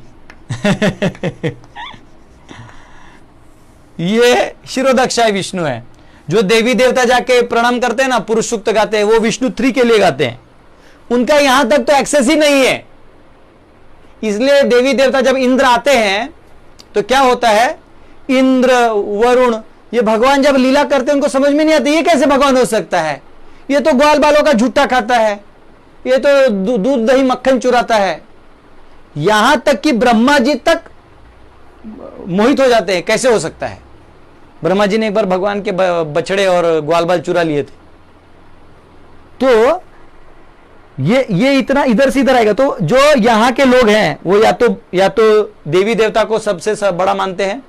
ये शिरोदक्षाय विष्णु है। जो देवी देवता जाके प्रणाम करते हैं ना, पुरुष सूक्त गाते हैं, वो विष्णु 3 के लिए गाते हैं। उनका यहां तक तो एक्सेस ही नहीं है। इसलिए देवी देवता जब इंद्र आते हैं तो क्या होता है, इंद्र वरुण ये भगवान जब लीला करते हैं उनको समझ में नहीं आता ये कैसे भगवान हो सकता है, ये तो ग्वाल बालों का झूठा खाता है, ये तो दूध दही मक्खन चुराता है। यहां तक कि ब्रह्मा जी तक मोहित हो जाते हैं, कैसे हो सकता है। ब्रह्मा जी ने एक बार भगवान के बछड़े और ग्वाल बाल चुरा लिए थे। तो ये इतना इधर से इधर आएगा। तो जो यहां के लोग हैं वो या तो देवी देवता को सबसे बड़ा मानते हैं,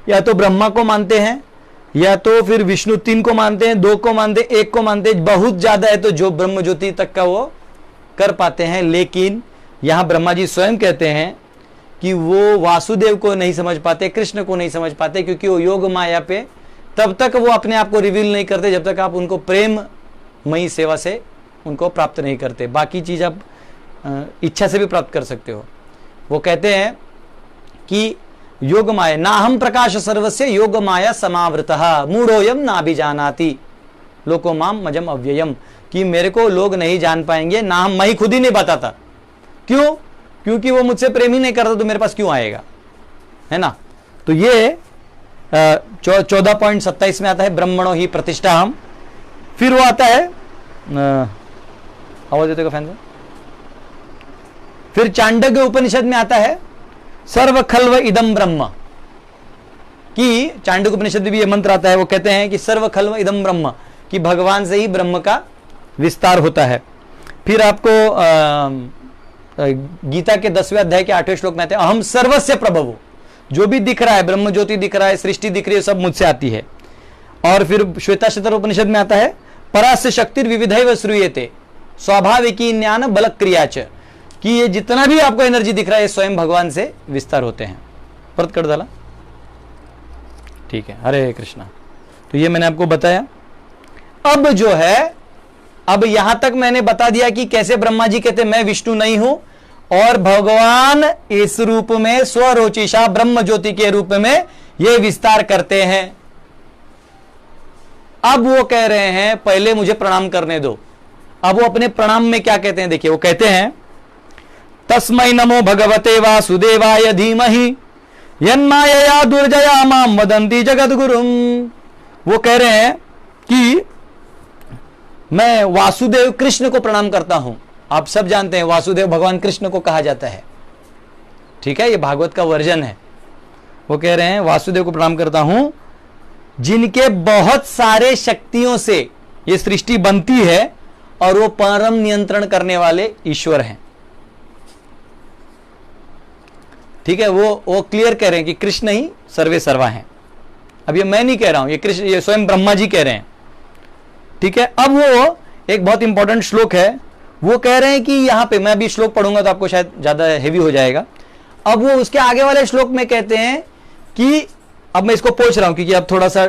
या तो ब्रह्मा को मानते हैं, या तो फिर विष्णु 3 को मानते हैं, 2 को मानते हैं, 1 को मानते हैं। बहुत ज्यादा है तो जो ब्रह्म ज्योति तक का वो कर पाते हैं। लेकिन यहां ब्रह्मा जी स्वयं कहते हैं कि वो वासुदेव को नहीं समझ पाते, कृष्ण को नहीं समझ पाते, क्योंकि वो योग माया पे तब तक वो अपने आप को रिवील नहीं करते जब तक आप उनको प्रेममयी सेवा से उनको प्राप्त नहीं करते। बाकी चीज आप इच्छा से भी प्राप्त कर सकते हो। वो कहते हैं कि योग माया ना हम प्रकाश सर्वस्य योग माया समावृतः मूढ़ोयम ना भी जानाति लोको माम मजम अव्ययम, कि मेरे को लोग नहीं जान पाएंगे, ना हम, मैं ही खुद ही नहीं बताता। क्यों? क्योंकि वो मुझसे प्रेम ही नहीं करता तो मेरे पास क्यों आएगा, है ना। तो ये 14.27 में आता है ब्रह्मणो ही प्रतिष्ठा हम। फिर वो आता है, आवाज देते को फैन। फिर चांडक्य उपनिषद में आता है सर्व खल्व इदम ब्रह्म, कि चांडक्य उपनिषद में भी ये मंत्र आता है। वो कहते हैं कि सर्व खल्व इदम ब्रह्म, कि भगवान से ही ब्रह्म का विस्तार होता है। फिर आपको गीता के 10वें अध्याय के 8वें श्लोक में आते हैं अहम सर्वस्य प्रभवो, जो भी दिख रहा है, ब्रह्म ज्योति दिख रहा है, सृष्टि दिख रही है, सब मुझसे आती है। और फिर श्वेताश्वतर उपनिषद में आता है परास्य शक्तिर विविधैव श्रूयते स्वाभाविकी ज्ञान बल क्रियाच, कि ये जितना भी आपको एनर्जी दिख रहा है स्वयं भगवान से विस्तार होते हैं। परत कर डाला, ठीक है। हरे कृष्णा। तो ये मैंने आपको बताया। अब जो है, अब यहां तक मैंने बता दिया कि कैसे ब्रह्मा जी कहते मैं विष्णु नहीं हूं, और भगवान इस रूप में स्वरोचिषा ब्रह्म ज्योति के रूप में ये विस्तार करते हैं। अब वो कह रहे हैं पहले मुझे प्रणाम करने दो। अब वो अपने प्रणाम में क्या कहते हैं, देखिए। वो कहते हैं तस्मै नमो भगवते वासुदेवाय धीमहि यन्मायया दुर्जया माम वदन्ति जगद्गुरुम। वो कह रहे हैं कि मैं वासुदेव कृष्ण को प्रणाम करता हूं। आप सब जानते हैं वासुदेव भगवान कृष्ण को कहा जाता है, ठीक है। ये भागवत का वर्जन है। वो कह रहे हैं वासुदेव को प्रणाम करता हूं, जिनके बहुत सारे शक्तियों से ये सृष्टि बनती है और वो परम नियंत्रण करने वाले ईश्वर हैं। ठीक है, वो क्लियर कह रहे हैं कि कृष्ण ही सर्वे सर्वा हैं। अब ये मैं नहीं कह रहा हूं, ये कृष्ण, ये स्वयं ब्रह्मा जी कह रहे हैं। ठीक है, अब वो एक बहुत इंपॉर्टेंट श्लोक है, वो कह रहे हैं कि यहां पे मैं अभी श्लोक पढ़ूंगा तो आपको शायद ज्यादा हेवी हो जाएगा। अब वो उसके आगे वाले श्लोक में कहते हैं कि, अब मैं इसको पूछ रहा हूं क्योंकि अब थोड़ा सा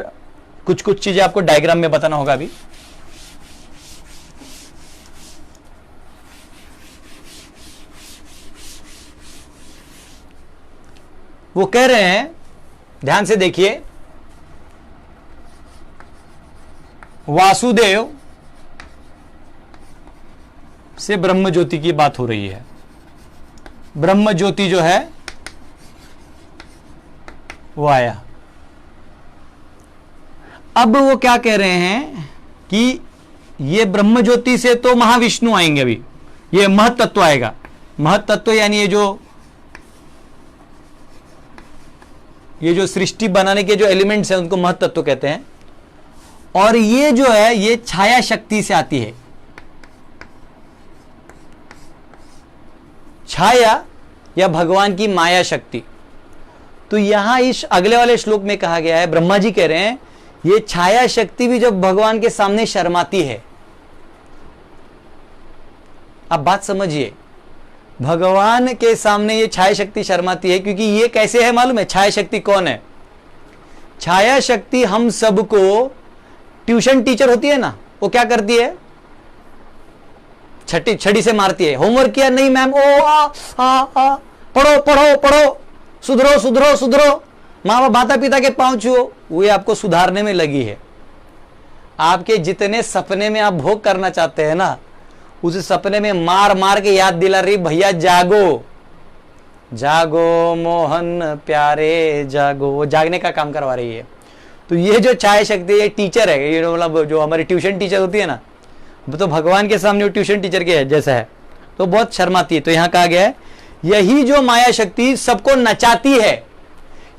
कुछ चीजें आपको डायग्राम में बताना होगा अभी। वो कह रहे हैं, ध्यान से देखिए, वासुदेव से ब्रह्म ज्योति की बात हो रही है। ब्रह्म ज्योति जो है वो आया। अब वो क्या कह रहे हैं कि ये ब्रह्म ज्योति से तो महाविष्णु आएंगे, अभी ये महतत्व आएगा। महतत्व यानी ये जो सृष्टि बनाने के जो एलिमेंट्स हैं उनको महतत्व कहते हैं। और ये जो है ये छाया शक्ति से आती है। छाया या भगवान की माया शक्ति। तो यहां इस अगले वाले श्लोक में कहा गया है, ब्रह्मा जी कह रहे हैं, ये छाया शक्ति भी जब भगवान के सामने शर्माती है। अब बात समझिए, भगवान के सामने ये छाया शक्ति शर्माती है, क्योंकि ये कैसे है मालूम है? छाया शक्ति कौन है? छाया शक्ति हम सबको, ट्यूशन टीचर होती है ना, वो क्या करती है? छड़ी से मारती है। होमवर्क किया नहीं मैम, ओ पढ़ो पढ़ो पढ़ो, सुधरो सुधरो सुधरो, माँ बाप माता पिता के पांव छुओ, वो आपको सुधारने में लगी है। आपके जितने सपने में आप भोग करना चाहते हैं ना, उस सपने में मार मार के याद दिला रही, भैया जागो जागो मोहन प्यारे जागो, वो जागने का काम करवा रही है। तो ये जो छाया शक्ति, ये टीचर है, ये मतलब जो हमारी ट्यूशन टीचर होती है ना, वो तो भगवान के सामने वो ट्यूशन टीचर के जैसा है, तो बहुत शर्माती है। तो यहां कहा गया है, यही जो माया शक्ति सबको नचाती है,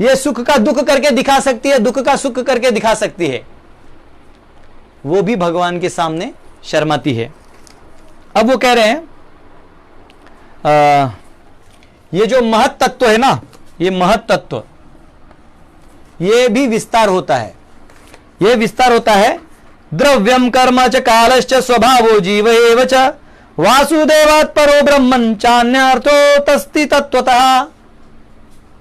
ये सुख का दुख करके दिखा सकती है, दुख का सुख करके दिखा सकती है, वो भी भगवान के सामने शर्माती है। अब वो कह रहे हैं ये जो महत तत्व है ना, ये महत तत्व, ये भी विस्तार होता है। ये विस्तार होता है, द्रव्यम कर्म च कालश्च स्वभावो जीव एव च वासुदेवात् परो ब्रह्मन् चान्यार्थो तस्ति तत्वतः।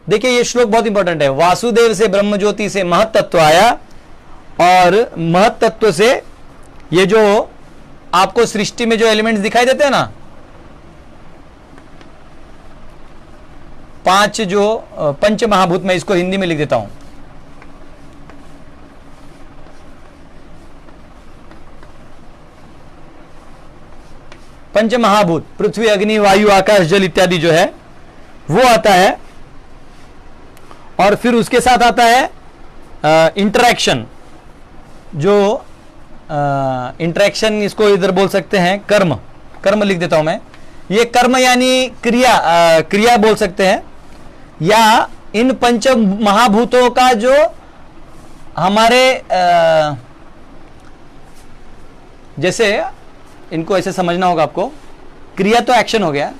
देखिए ये श्लोक बहुत इंपॉर्टेंट है। वासुदेव से ब्रह्म ज्योति से महत तत्व आया, और महत तत्व से ये जो आपको सृष्टि में जो एलिमेंट्स दिखाई देते हैं ना, 5 जो पंच महाभूत, मैं इसको हिंदी में लिख देता हूं। पंच महाभूत, पृथ्वी अग्नि वायु आकाश जल इत्यादि जो है वो आता है। और फिर उसके साथ आता है इंटरैक्शन, जो इंटरैक्शन इसको इधर बोल सकते हैं कर्म, कर्म लिख देता हूं मैं। ये कर्म यानी क्रिया, क्रिया बोल सकते हैं, या इन पंच महाभूतों का जो हमारे जैसे इनको ऐसे समझना होगा आपको, क्रिया तो एक्शन हो गया,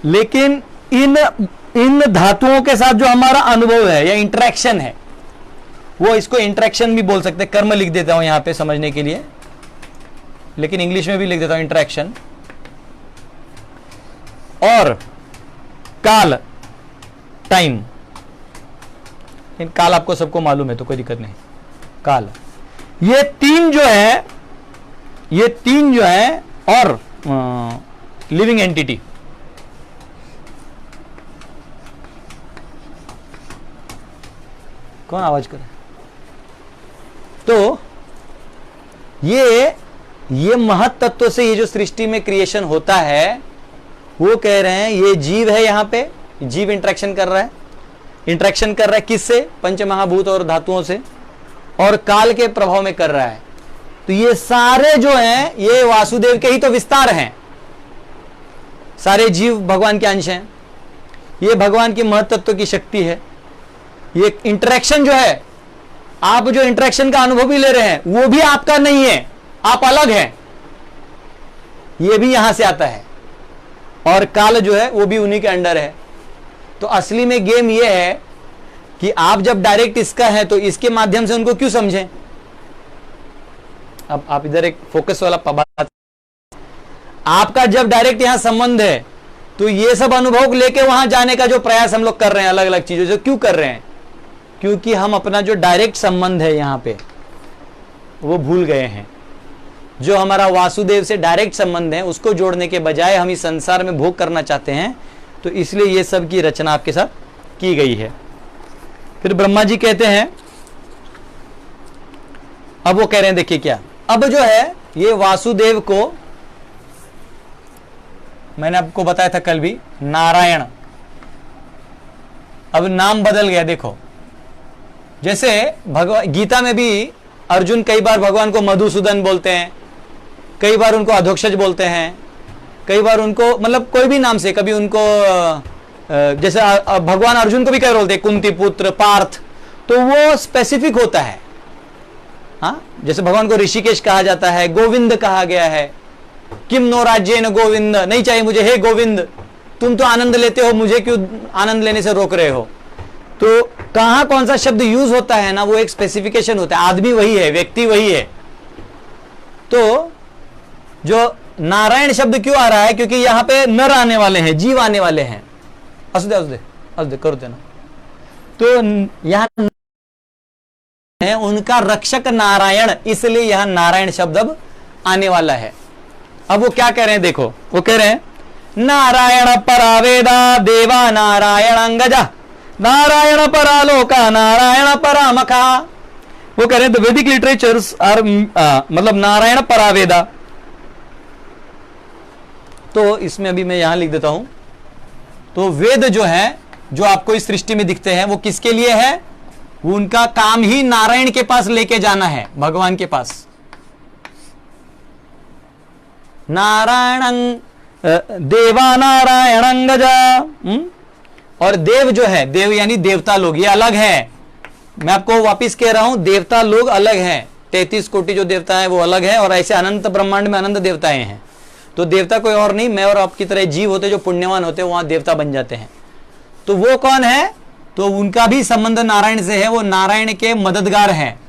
लेकिन इन धातुओं के साथ जो हमारा अनुभव है या इंटरेक्शन है, वो इसको इंटरेक्शन भी बोल सकते हैं। कर्म लिख देता हूं यहां पे समझने के लिए, लेकिन इंग्लिश में भी लिख देता हूं इंटरेक्शन। और काल, टाइम, इन काल आपको सबको मालूम है तो कोई दिक्कत नहीं। काल, ये तीन जो है और लिविंग एंटिटी, कौन आवाज करे? तो ये महत तत्व से ये जो सृष्टि में क्रिएशन होता है, वो कह रहे हैं ये जीव है, यहां पे जीव इंटरेक्शन कर रहा है। इंटरेक्शन कर रहा है किससे? पंच महाभूत और धातुओं से, और काल के प्रभाव में कर रहा है। तो ये सारे जो हैं ये वासुदेव के ही तो विस्तार हैं। सारे जीव भगवान के अंश हैं। ये भगवान की महत तत्व की शक्ति है। ये इंटरेक्शन जो है, आप जो इंटरेक्शन का अनुभव भी ले रहे हैं वो भी आपका नहीं है, आप अलग हैं, ये भी यहां से आता है। और काल जो है वो भी उन्हीं के अंडर है। तो असली में गेम ये है कि आप जब डायरेक्ट इसका है तो इसके माध्यम से उनको क्यों समझें। अब आप इधर एक फोकस वाला बात, आपका जब डायरेक्ट यहां संबंध है तो ये सब अनुभव लेके वहां जाने का जो प्रयास हम लोग कर रहे हैं अलग अलग चीजों से, क्यों कर रहे हैं? क्योंकि हम अपना जो डायरेक्ट संबंध है यहां पे वो भूल गए हैं। जो हमारा वासुदेव से डायरेक्ट संबंध है उसको जोड़ने के बजाय हम इस संसार में भोग करना चाहते हैं, तो इसलिए ये सब की रचना आपके साथ की गई है। फिर ब्रह्मा जी कहते हैं, अब वो कह रहे हैं, देखिए क्या, अब जो है ये वासुदेव को मैंने आपको बताया था कल भी, नारायण, अब नाम बदल गया। देखो जैसे भगवान गीता में भी अर्जुन कई बार भगवान को मधुसूदन बोलते हैं, कई बार उनको अधोक्षज बोलते हैं, कई बार उनको मतलब कोई भी नाम से, कभी उनको जैसे भगवान अर्जुन को भी कई बोलते हैं, कुंती पुत्र, पार्थ, तो वो स्पेसिफिक होता है। हाँ, जैसे भगवान को ऋषिकेश कहा जाता है, गोविंद कहा गया है, किम नो राज्य न गोविंद, नहीं चाहिए मुझे, हे गोविंद तुम तो आनंद लेते हो, मुझे क्यों आनंद लेने से रोक रहे हो। तो कहां कौन सा शब्द यूज होता है ना, वो एक स्पेसिफिकेशन होता है। आदमी वही है, व्यक्ति वही है। तो जो नारायण शब्द क्यों आ रहा है? क्योंकि यहां पे नर आने वाले हैं, जीव आने वाले हैं। असदे कर देना। तो यहां है उनका रक्षक नारायण, इसलिए यहां नारायण शब्द अब आने वाला है। अब वो क्या कह रहे हैं, देखो वो कह रहे हैं, नारायण परावेदा देवा नारायण अंगजा नारायण परालोका नारायण परामखा। वो कह रहे हैं द वैदिक लिटरेचर्स आर मतलब नारायण परावेदा। तो इसमें अभी मैं यहां लिख देता हूं। तो वेद जो है, जो आपको इस सृष्टि में दिखते हैं, वो किसके लिए है? वो उनका काम ही नारायण के पास लेके जाना है, भगवान के पास। नारायण देवा नारायण गजा। और देव जो है, देव यानी देवता लोग, ये अलग है। मैं आपको वापिस कह रहा हूं, देवता लोग अलग हैं। 33 कोटि जो देवता है वो अलग है, और ऐसे अनंत ब्रह्मांड में अनंत देवताएं हैं। तो देवता कोई और नहीं, मैं और आपकी तरह जीव होते जो पुण्यवान होते वहां देवता बन जाते हैं। तो वो कौन है? तो उनका भी संबंध नारायण से है, वो नारायण के मददगार हैं।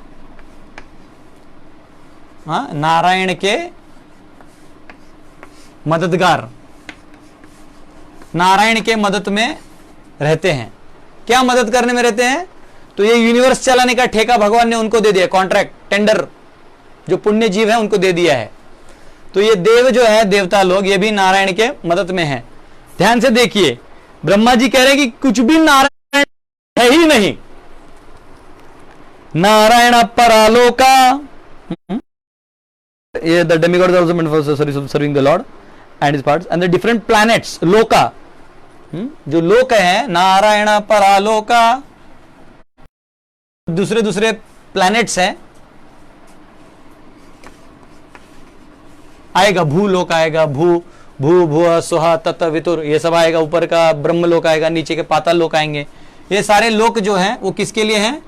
हाँ, नारायण के मददगार, नारायण के मदद में रहते हैं। क्या मदद करने में रहते हैं? तो ये यूनिवर्स चलाने का ठेका भगवान ने उनको दे दिया, कॉन्ट्रैक्ट, टेंडर, जो पुण्य जीव है उनको दे दिया है। तो ये देव जो है, देवता लोग, ये भी नारायण के मदद में है। ध्यान से देखिए, ब्रह्मा जी कह रहे हैं कि कुछ भी नारायण है ही नहीं। नारायण परालोका, ये the demigods also meant for serving the Lord and his parts and the different planets, लोका, जो लोक है, नारायण परालोका, दूसरे दूसरे प्लैनेट्स हैं। आएगा भूलोक, आएगा भू भुव सुहा तत् वितुर, ये सब आएगा। ऊपर का ब्रह्मलोक आएगा, नीचे के पाताल लोक आएंगे। ये सारे लोक जो हैं वो किसके लिए हैं?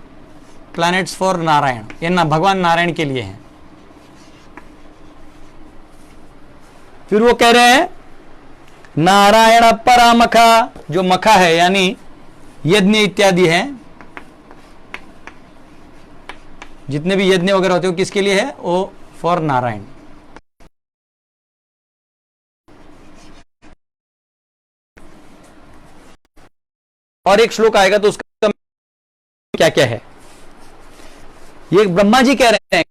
प्लैनेट्स फॉर नारायण, ये ना भगवान नारायण के लिए हैं। फिर वो कह रहे हैं नारायण परामखा, जो मखा है यानी यज्ञ इत्यादि है, जितने भी यज्ञ वगैरह होते हैं वो किसके लिए है? वो फॉर नारायण। और एक श्लोक आएगा तो उसका क्या क्या है, ये ब्रह्मा जी कह रहे हैं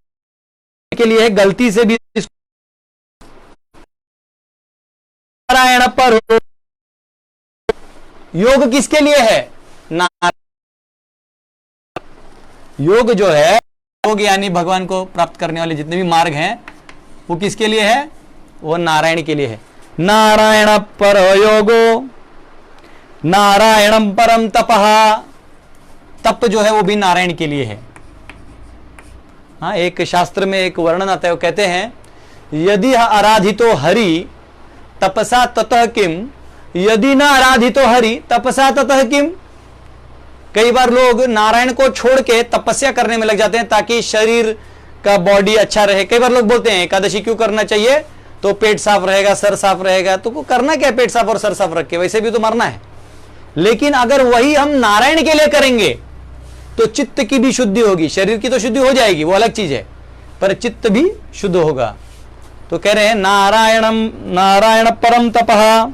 के लिए है, गलती से भी नारायण पर हो। योग किसके लिए है? योग जो है, योग यानी भगवान को प्राप्त करने वाले जितने भी मार्ग हैं वो किसके लिए है? वो नारायण के लिए है। नारायण पर योगो नारायणम परम तपः, तप जो है वो भी नारायण के लिए है। हाँ, एक शास्त्र में एक वर्णन आता है, वो कहते हैं यदि आराधितो हरि तपसा ततः किम, यदि न आराधितो हरि तपसा ततः किम। कई बार लोग नारायण को छोड़ के तपस्या करने में लग जाते हैं ताकि शरीर का बॉडी अच्छा रहे। कई बार लोग बोलते हैं एकादशी क्यों करना चाहिए, तो पेट साफ रहेगा, सर साफ रहेगा। तो को करना क्या पेट साफ और सर साफ रख के, वैसे भी तो मरना है। लेकिन अगर वही हम नारायण के लिए करेंगे तो चित्त की भी शुद्धि होगी, शरीर की तो शुद्धि हो जाएगी, वो अलग चीज है, पर चित्त भी शुद्ध होगा। तो कह रहे हैं नारायण परम तपः,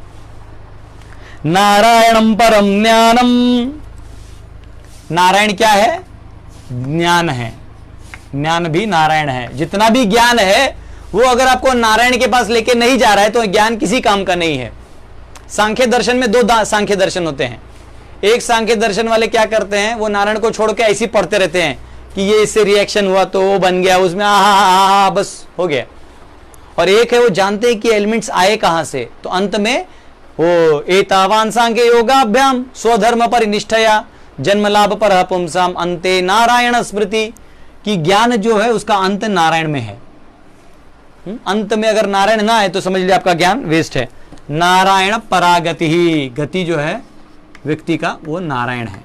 नारायणम परम ज्ञानम। नारायण क्या है? ज्ञान है। ज्ञान भी नारायण है। जितना भी ज्ञान है वो अगर आपको नारायण के पास लेके नहीं जा रहा है तो ज्ञान किसी काम का नहीं है। सांख्य दर्शन में दो सांख्य दर्शन होते हैं। एक सांख्य दर्शन वाले क्या करते हैं, वो नारायण को छोड़ के ऐसे पढ़ते रहते हैं कि ये इससे रिएक्शन हुआ तो वो बन गया, उसमें आहा बस हो गया। और एक है वो जानते हैं कि एलिमेंट्स आए कहां से, तो अंत में वो एतावान सांख्य योगाभ्याम स्वधर्म पर निष्ठया जन्म लाभ पर पुंसाम अंते नारायण स्मृति, कि ज्ञान जो है उसका अंत नारायण में है। अंत में अगर नारायण ना है तो समझ लिया आपका ज्ञान वेस्ट है। नारायण परागति ही, गति जो है व्यक्ति का वो नारायण है।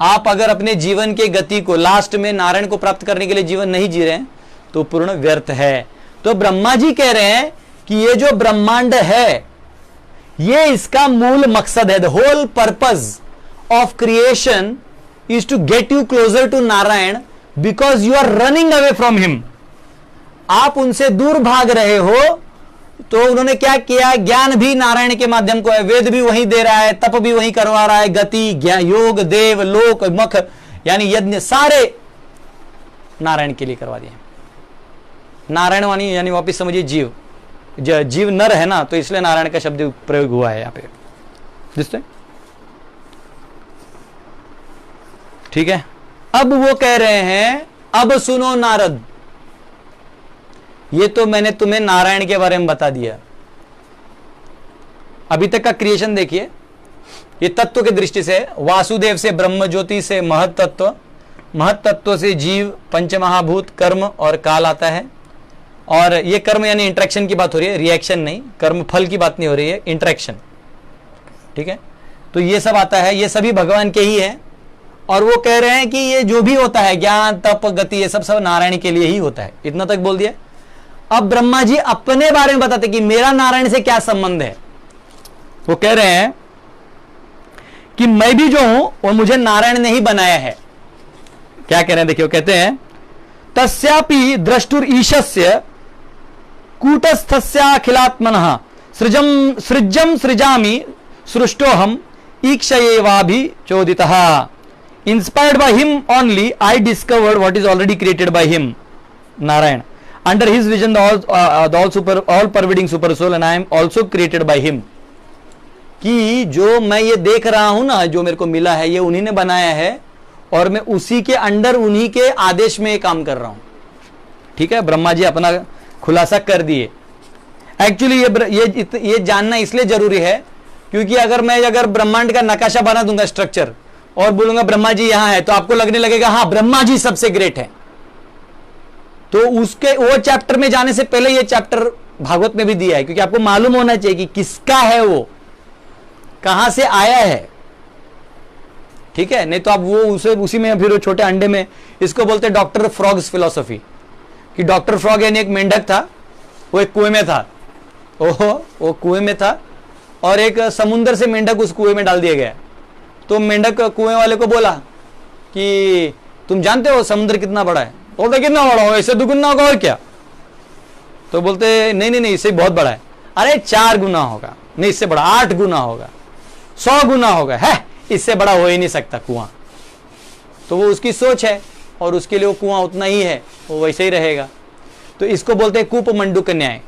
आप अगर अपने जीवन के गति को लास्ट में नारायण को प्राप्त करने के लिए जीवन नहीं जी रहे हैं तो पूर्ण व्यर्थ है। तो ब्रह्मा जी कह रहे हैं कि ये जो ब्रह्मांड है ये इसका मूल मकसद है। The whole purpose of creation is to get you closer to Narayan because you are running away from him. आप उनसे दूर भाग रहे हो, तो उन्होंने क्या किया, ज्ञान भी नारायण के माध्यम को है, वेद भी वही दे रहा है, तप भी वही करवा रहा है, गति ज्ञान योग देव लोक मख यानी यज्ञ सारे नारायण के लिए करवा दिए। नारायण वाणी यानी वापिस समझिए जीव, जीव नर है ना, तो इसलिए नारायण का शब्द प्रयोग हुआ है यहां पे, जिससे ठीक है। अब वो कह रहे हैं अब सुनो नारद, ये तो मैंने तुम्हें नारायण के बारे में बता दिया। अभी तक का क्रिएशन देखिए, ये तत्व की दृष्टि से वासुदेव से ब्रह्म ज्योति से महत तत्व, महत तत्व से जीव पंचमहाभूत कर्म और काल आता है। और ये कर्म यानी इंटरेक्शन की बात हो रही है, रिएक्शन नहीं, कर्म फल की बात नहीं हो रही है, इंटरेक्शन, ठीक है। तो ये सब आता है, ये सभी भगवान के ही है। और वो कह रहे हैं कि ये जो भी होता है ज्ञान तप गति ये सब नारायण के लिए ही होता है। इतना तक बोल दिया। अब ब्रह्मा जी अपने बारे में बताते कि मेरा नारायण से क्या संबंध है। वो कह रहे हैं कि मैं भी जो हूं वो मुझे नारायण ने ही बनाया है। क्या कह रहे हैं देखिए, वो कहते हैं तस्यापि द्रष्टुर ईशस्य कूटस्थस्याखिलात्मनः सृजम सृजामि सृष्टोहम ईक्षयेवाभि चोदितः। Inspired by him only, I discovered what is already created by him, Narayan. Under his vision, the all pervading super soul, and I am also created by him. कि जो मैं ये देख रहा हूं ना, जो मेरे को मिला है, ये उन्हीं ने बनाया है और मैं उसी के अंडर उन्हीं के आदेश में ये काम कर रहा हूं। ठीक है, ब्रह्मा जी अपना खुलासा कर दिए। एक्चुअली ये जानना इसलिए जरूरी है क्योंकि अगर ब्रह्मांड का नकाशा बना दूंगा स्ट्रक्चर और बोलूंगा ब्रह्मा जी यहां है, तो आपको लगने लगेगा हाँ ब्रह्मा जी सबसे ग्रेट है। तो उसके वो चैप्टर में जाने से पहले ये चैप्टर भागवत में भी दिया है, क्योंकि आपको मालूम होना चाहिए कि किसका है, वो कहां से आया है। ठीक है, नहीं तो आप वो उसी में फिर छोटे अंडे में, इसको बोलते हैं डॉक्टर फ्रॉग्स फिलॉसफी, कि डॉक्टर फ्रॉग यानी एक मेंढक था, वो एक कुएं में था। ओहो, वो कुएं में था और एक समुद्र से मेंढक उस कुएं में डाल दिया गया। तो मेंढक कुएं वाले को बोला कि तुम जानते हो समुद्र कितना बड़ा है? बोलते कितना बड़ा हो, इससे दुगुना होगा और क्या? तो बोलते नहीं इससे बहुत बड़ा है। अरे 4 गुना होगा, नहीं इससे बड़ा 8 गुना होगा, 100 गुना होगा, है इससे बड़ा हो ही नहीं सकता कुआं। तो वो उसकी सोच है और उसके लिए वो कुआं उतना ही है, वो वैसे ही रहेगा। तो इसको बोलते हैं कूप मंडूक न्याय,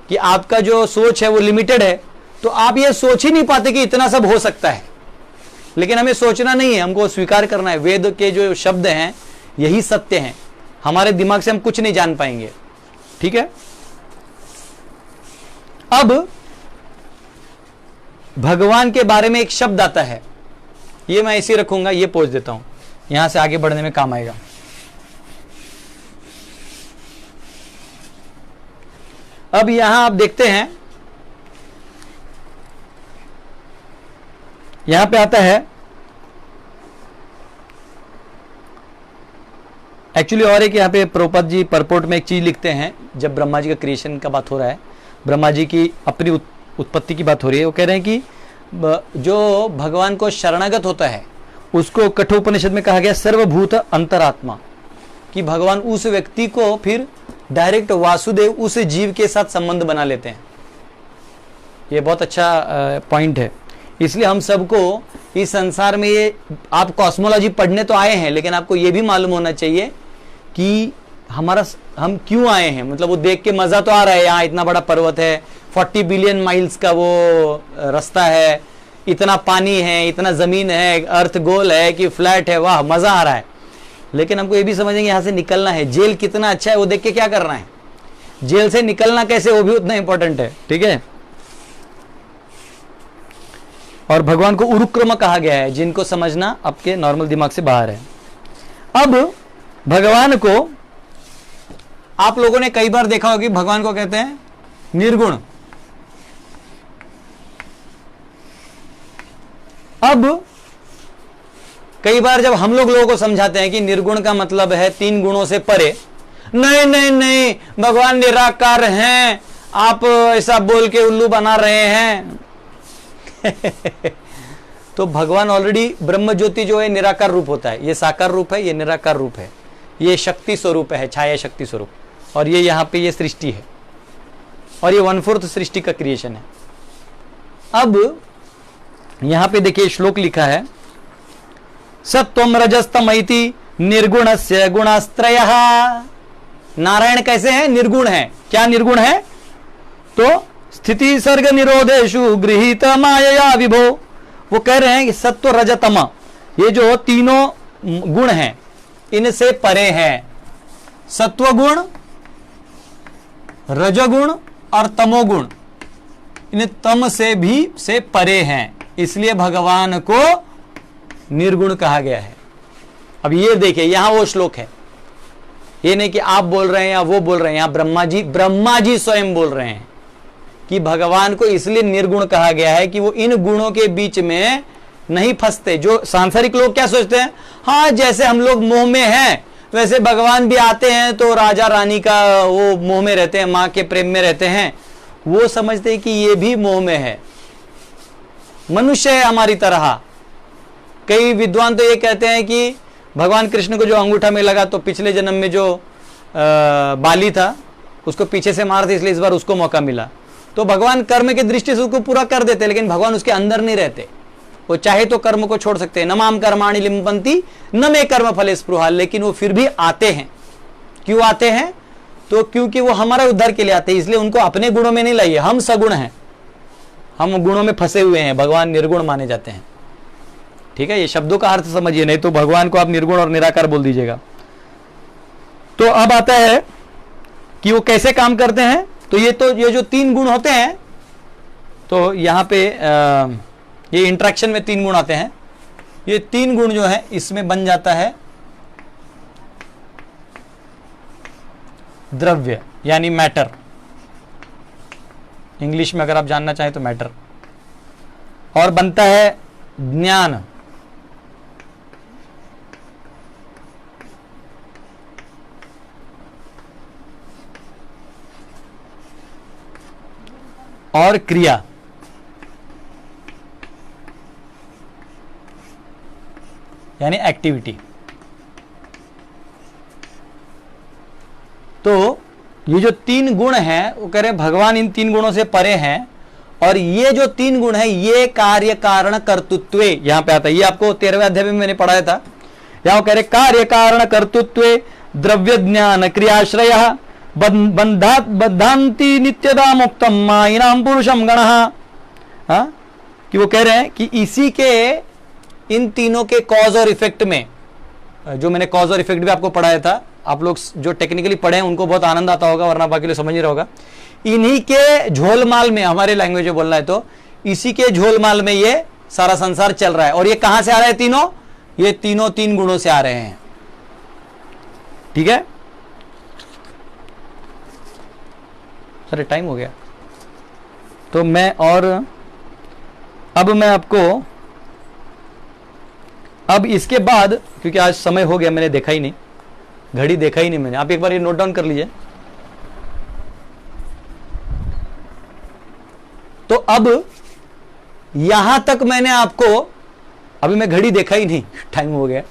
कि आपका जो सोच है वो लिमिटेड है, तो आप ये सोच ही नहीं पाते कि इतना सब हो सकता है। लेकिन हमें सोचना नहीं है, हमको स्वीकार करना है। वेद के जो शब्द हैं यही सत्य हैं, हमारे दिमाग से हम कुछ नहीं जान पाएंगे। ठीक है, अब भगवान के बारे में एक शब्द आता है, ये मैं इसी रखूंगा, ये पोंछ देता हूं, यहां से आगे बढ़ने में काम आएगा। अब यहां आप देखते हैं, यहां पे आता है एक्चुअली और एक यहाँ पे प्रभुपाद जी परपोर्ट में एक चीज लिखते हैं, जब ब्रह्मा जी का क्रिएशन का बात हो रहा है, ब्रह्मा जी की अपनी उत्पत्ति की बात हो रही है, वो कह रहे हैं कि जो भगवान को शरणागत होता है उसको कठोपनिषद में कहा गया सर्वभूत अंतरात्मा, कि भगवान उस व्यक्ति को फिर डायरेक्ट वासुदेव उस जीव के साथ संबंध बना लेते हैं। ये बहुत अच्छा पॉइंट है। इसलिए हम सबको इस संसार में, ये आप कॉस्मोलॉजी पढ़ने तो आए हैं, लेकिन आपको ये भी मालूम होना चाहिए कि हम क्यों आए हैं। मतलब वो देख के मजा तो आ रहा है, यहाँ इतना बड़ा पर्वत है, 40 बिलियन माइल्स का वो रास्ता है, इतना पानी है, इतना जमीन है, अर्थ गोल है कि फ्लैट है, वाह मजा आ रहा है। लेकिन हमको ये भी समझेंगे यहाँ से निकलना है। जेल कितना अच्छा है वो देख के क्या करना है, जेल से निकलना कैसे वो भी उतना इंपॉर्टेंट है। ठीक है, और भगवान को उरुक्रम कहा गया है, जिनको समझना आपके नॉर्मल दिमाग से बाहर है। अब भगवान को आप लोगों ने कई बार देखा होगा कि भगवान को कहते हैं निर्गुण। अब कई बार जब हम लोगों को समझाते हैं कि निर्गुण का मतलब है 3 गुणों से परे, नहीं नहीं नहीं भगवान निराकार हैं, आप ऐसा बोल के उल्लू बना रहे हैं। तो भगवान ऑलरेडी ब्रह्म ज्योति जो है निराकार रूप होता है, ये साकार रूप है, ये निराकार रूप है, ये शक्ति स्वरूप है, छाया शक्ति स्वरूप, और ये यहां पे ये सृष्टि है, और ये 1/4 सृष्टि का क्रिएशन है। अब यहां पे देखिए श्लोक लिखा है, सत्वम रजस्तमैति निर्गुणस्य गुणास्त्रयः। नारायण कैसे हैं? निर्गुण है। क्या निर्गुण है? तो स्थिति सर्ग निरोधेषु गृहीत मायया विभो। वो कह रहे हैं कि सत्व रजतम, ये जो तीनों गुण हैं इनसे परे हैं। सत्व गुण, रजगुण और तमोगुण इन तम से भी से परे हैं, इसलिए भगवान को निर्गुण कहा गया है। अब ये देखिए यहां वो श्लोक है, ये नहीं कि आप बोल रहे हैं या वो बोल रहे हैं, यहां ब्रह्मा जी स्वयं बोल रहे हैं कि भगवान को इसलिए निर्गुण कहा गया है कि वो इन गुणों के बीच में नहीं फंसते। जो सांसारिक लोग क्या सोचते हैं, हाँ जैसे हम लोग मोह में हैं वैसे भगवान भी आते हैं तो राजा रानी का वो मोह में रहते हैं, मां के प्रेम में रहते हैं। वो समझते हैं कि ये भी मोह में है, मनुष्य है हमारी तरह। कई विद्वान तो ये कहते हैं कि भगवान कृष्ण को जो अंगूठा में लगा तो पिछले जन्म में जो बाली था उसको पीछे से मार थे, इसलिए इस बार उसको मौका मिला। तो भगवान कर्म की दृष्टि से उसको पूरा कर देते, लेकिन भगवान उसके अंदर नहीं रहते। वो चाहे तो कर्म को छोड़ सकते हैं, न माम कर्माणि लिम्पन्ति न मे कर्म फले स्पृहा, लेकिन वो फिर भी आते हैं। क्यों आते हैं? तो क्योंकि वो हमारा उद्धार के लिए आते हैं, इसलिए उनको अपने गुणों में नहीं लाइए। हम सगुण हैं, हम गुणों में फंसे हुए हैं, भगवान निर्गुण माने जाते हैं। ठीक है, ये शब्दों का अर्थ समझिए, नहीं तो भगवान को आप निर्गुण और निराकार बोल दीजिएगा। तो अब आता है कि वो कैसे काम करते हैं। तो ये जो 3 गुण होते हैं, तो यहां पे ये इंट्रैक्शन में 3 गुण आते हैं। ये 3 गुण जो है इसमें बन जाता है द्रव्य, यानी मैटर। इंग्लिश में अगर आप जानना चाहें तो मैटर। और बनता है ज्ञान, और क्रिया। यानी एक्टिविटी। तो ये जो 3 गुण हैं वो कह रहे हैं भगवान इन 3 गुणों से परे हैं, और ये जो 3 गुण है ये कार्य कारण कर्तृत्वे यहां पे आता है। ये आपको 13वें अध्याय में मैंने पढ़ाया था। यहां कह रहे कार्य कारण कर्तृत्वे द्रव्य ज्ञान क्रियाश्रय बद्धांति नित्यदा मुक्तम मायिनाम पुरुषम गणः। कि वो कह रहे हैं कि इसी के इन तीनों के कॉज और इफेक्ट में, जो मैंने कॉज और इफेक्ट भी आपको पढ़ाया था, आप लोग जो टेक्निकली पढ़े हैं उनको बहुत आनंद आता होगा, वरना बाकी लोग समझ नहीं रहा होगा। इन्हीं के झोलमाल में, हमारे लैंग्वेज में बोलना है तो इसी के झोलमाल में ये सारा संसार चल रहा है। और ये कहां से आ रहे हैं तीनों? ये तीनों 3 गुणों से आ रहे हैं। ठीक है, अरे टाइम हो गया तो मैं, और अब मैं आपको, अब इसके बाद, क्योंकि आज समय हो गया मैंने देखा ही नहीं, घड़ी देखा ही नहीं मैंने। आप एक बार ये नोट डाउन कर लीजिए। तो अब यहां तक मैंने आपको, अभी मैं घड़ी देखा ही नहीं, टाइम हो गया।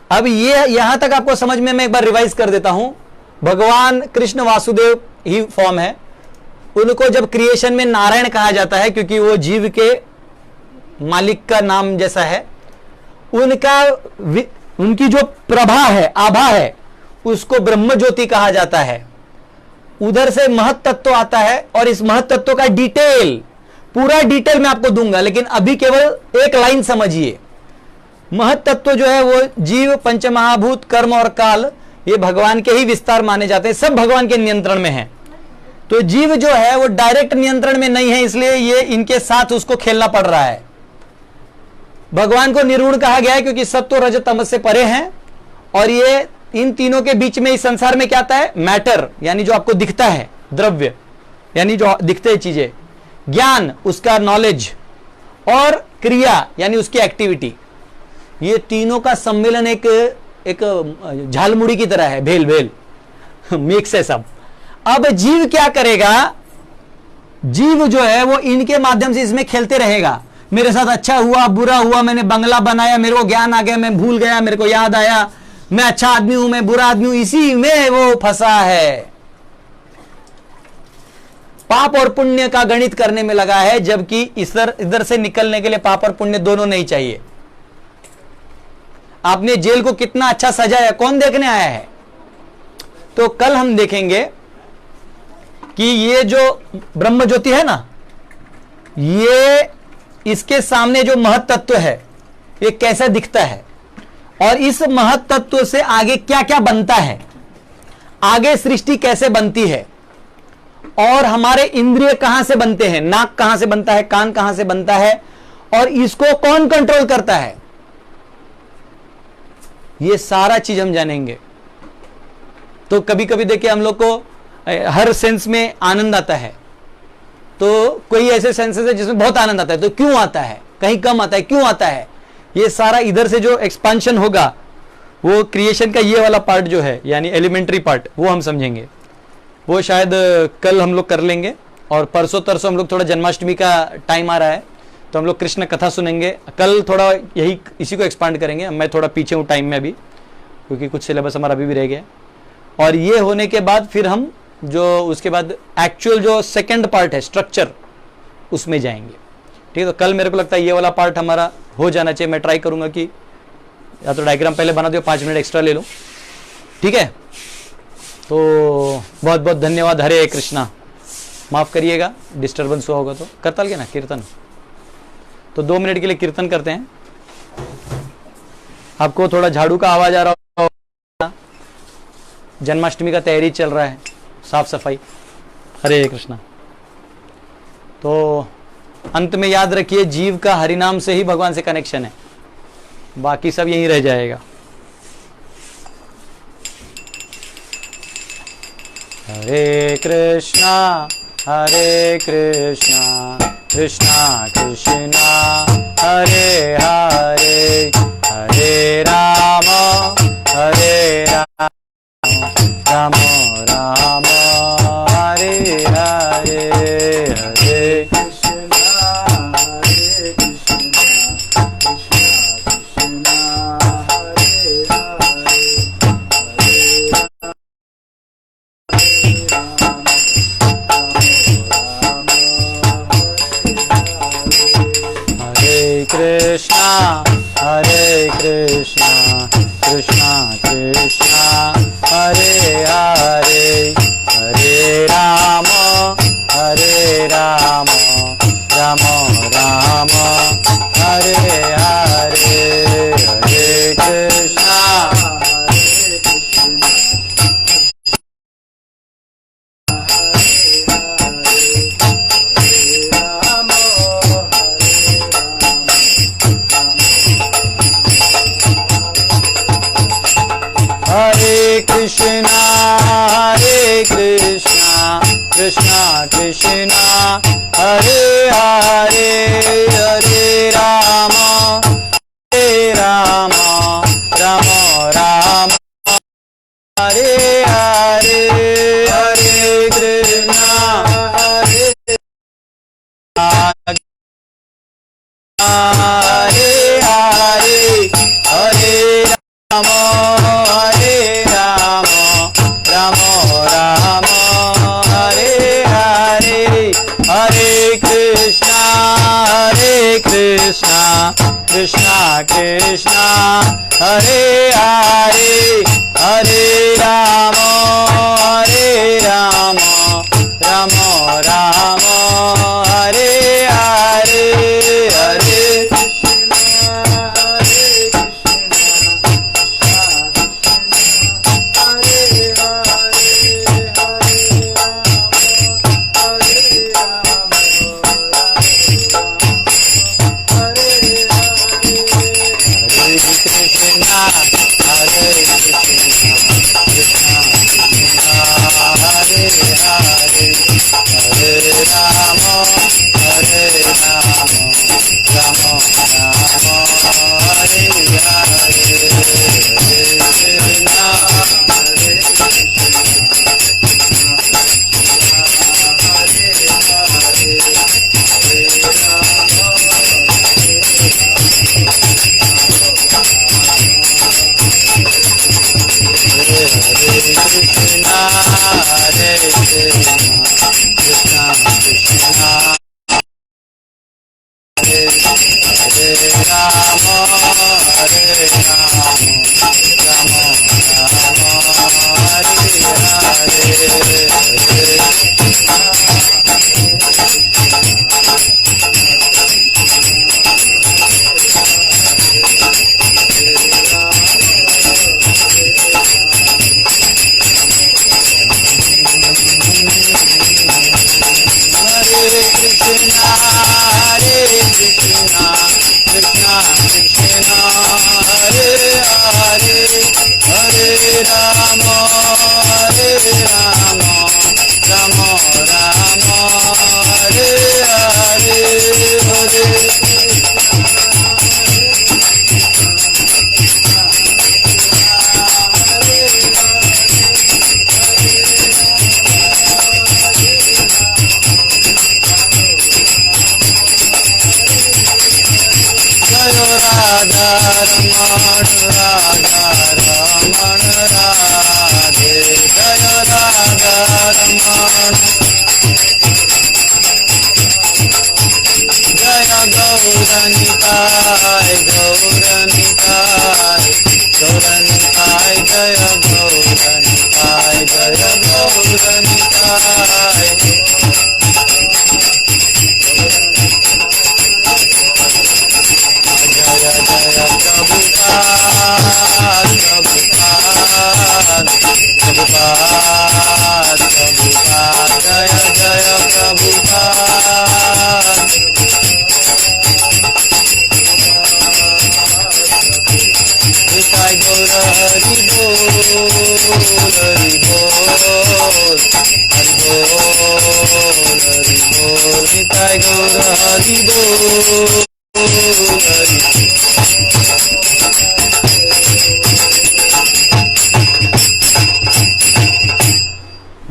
अब ये यहां तक आपको समझ में, मैं एक बार रिवाइज कर देता हूं। भगवान कृष्ण वासुदेव ही फॉर्म है। उनको जब क्रिएशन में नारायण कहा जाता है क्योंकि वो जीव के मालिक का नाम जैसा है, उनकी जो प्रभा है, आभा है, उसको ब्रह्म ज्योति कहा जाता है। उधर से महत तत्व आता है और इस महत तत्व का डिटेल, पूरा डिटेल मैं आपको दूंगा, लेकिन अभी केवल एक लाइन समझिए। महत तत्व जो है वो जीव, पंचमहाभूत, कर्म और काल, ये भगवान के ही विस्तार माने जाते हैं, सब भगवान के नियंत्रण में है। तो जीव जो है वो डायरेक्ट नियंत्रण में नहीं है, इसलिए ये इनके साथ उसको खेलना पड़ रहा है। भगवान को निर्गुण कहा गया है क्योंकि सत्व रजत तमस से परे हैं, और ये इन तीनों के बीच में इस संसार में क्या आता है? मैटर, यानी जो आपको दिखता है, द्रव्य यानी जो दिखते हैं चीजें, ज्ञान उसका नॉलेज, और क्रिया यानी उसकी एक्टिविटी। ये तीनों का सम्मेलन एक झालमुड़ी की तरह है, भेल भेल मिक्स है सब। अब जीव क्या करेगा? जीव जो है वो इनके माध्यम से इसमें खेलते रहेगा। मेरे साथ अच्छा हुआ, बुरा हुआ, मैंने बंगला बनाया, मेरे को ज्ञान आ गया, मैं भूल गया, मेरे को याद आया, मैं अच्छा आदमी हूं, मैं बुरा आदमी हूं, इसी में वो फंसा है। पाप और पुण्य का गणित करने में लगा है, जबकि इधर से निकलने के लिए पाप और पुण्य दोनों नहीं चाहिए। आपने जेल को कितना अच्छा सजाया, कौन देखने आया है? तो कल हम देखेंगे कि ये जो ब्रह्म ज्योति है ना, ये इसके सामने जो महत तत्व है ये कैसा दिखता है, और इस महत तत्व से आगे क्या क्या बनता है, आगे सृष्टि कैसे बनती है, और हमारे इंद्रिय कहां से बनते हैं, नाक कहां से बनता है, कान कहां से बनता है, और इसको कौन कंट्रोल करता है, ये सारा चीज हम जानेंगे। तो कभी कभी देखिए हम लोग को हर सेंस में आनंद आता है, तो कोई ऐसे सेंसेस है जिसमें बहुत आनंद आता है, तो क्यों आता है, कहीं कम आता है, क्यों आता है, ये सारा इधर से जो एक्सपांशन होगा, वो क्रिएशन का ये वाला पार्ट जो है, यानी एलिमेंट्री पार्ट, वो हम समझेंगे। वो शायद कल हम लोग कर लेंगे, और परसों तरसों हम लोग थोड़ा जन्माष्टमी का टाइम आ रहा है, तो हम लोग कृष्ण कथा सुनेंगे। कल थोड़ा यही इसी को एक्सपांड करेंगे। मैं थोड़ा पीछे हूँ टाइम में अभी, क्योंकि कुछ सिलेबस हमारा अभी भी रह गया। और ये होने के बाद फिर हम जो उसके बाद एक्चुअल जो सेकंड पार्ट है, स्ट्रक्चर, उसमें जाएंगे। ठीक है, तो कल मेरे को लगता है ये वाला पार्ट हमारा हो जाना चाहिए। मैं ट्राई करूंगा कि या तो डायग्राम पहले बना दो, 5 मिनट एक्स्ट्रा ले लो। ठीक है, तो बहुत बहुत धन्यवाद। हरे कृष्णा। माफ करिएगा डिस्टर्बेंस हुआ होगा तो। करता लगे ना कीर्तन, तो 2 मिनट के लिए कीर्तन करते हैं। आपको थोड़ा झाड़ू का आवाज आ रहा होगा, जन्माष्टमी का तैयारी चल रहा है, साफ सफाई। हरे कृष्णा। तो अंत में याद रखिए, जीव का हरिनाम से ही भगवान से कनेक्शन है, बाकी सब यहीं रह जाएगा। हरे कृष्णा कृष्णा कृष्णा हरे हरे, हरे राम राम राम हरे हरे, हरे कृष्णा कृष्णा कृष्णा हरे हरे, हरे राम राम राम हरे हरे, हरे कृष्णा हरे कृष्णा कृष्णा कृष्णा हरे हरे, हरे राम राम राम हरे कृष्णा हरे हरे हरे राम राम राम हरे हरे हरे कृष्णा कृष्णा कृष्णा हरे हरे हरे राम राम राम हरे हरे हरे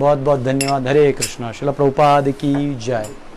बहुत बहुत धन्यवाद। हरे कृष्णा। श्रील प्रभुपाद की जय।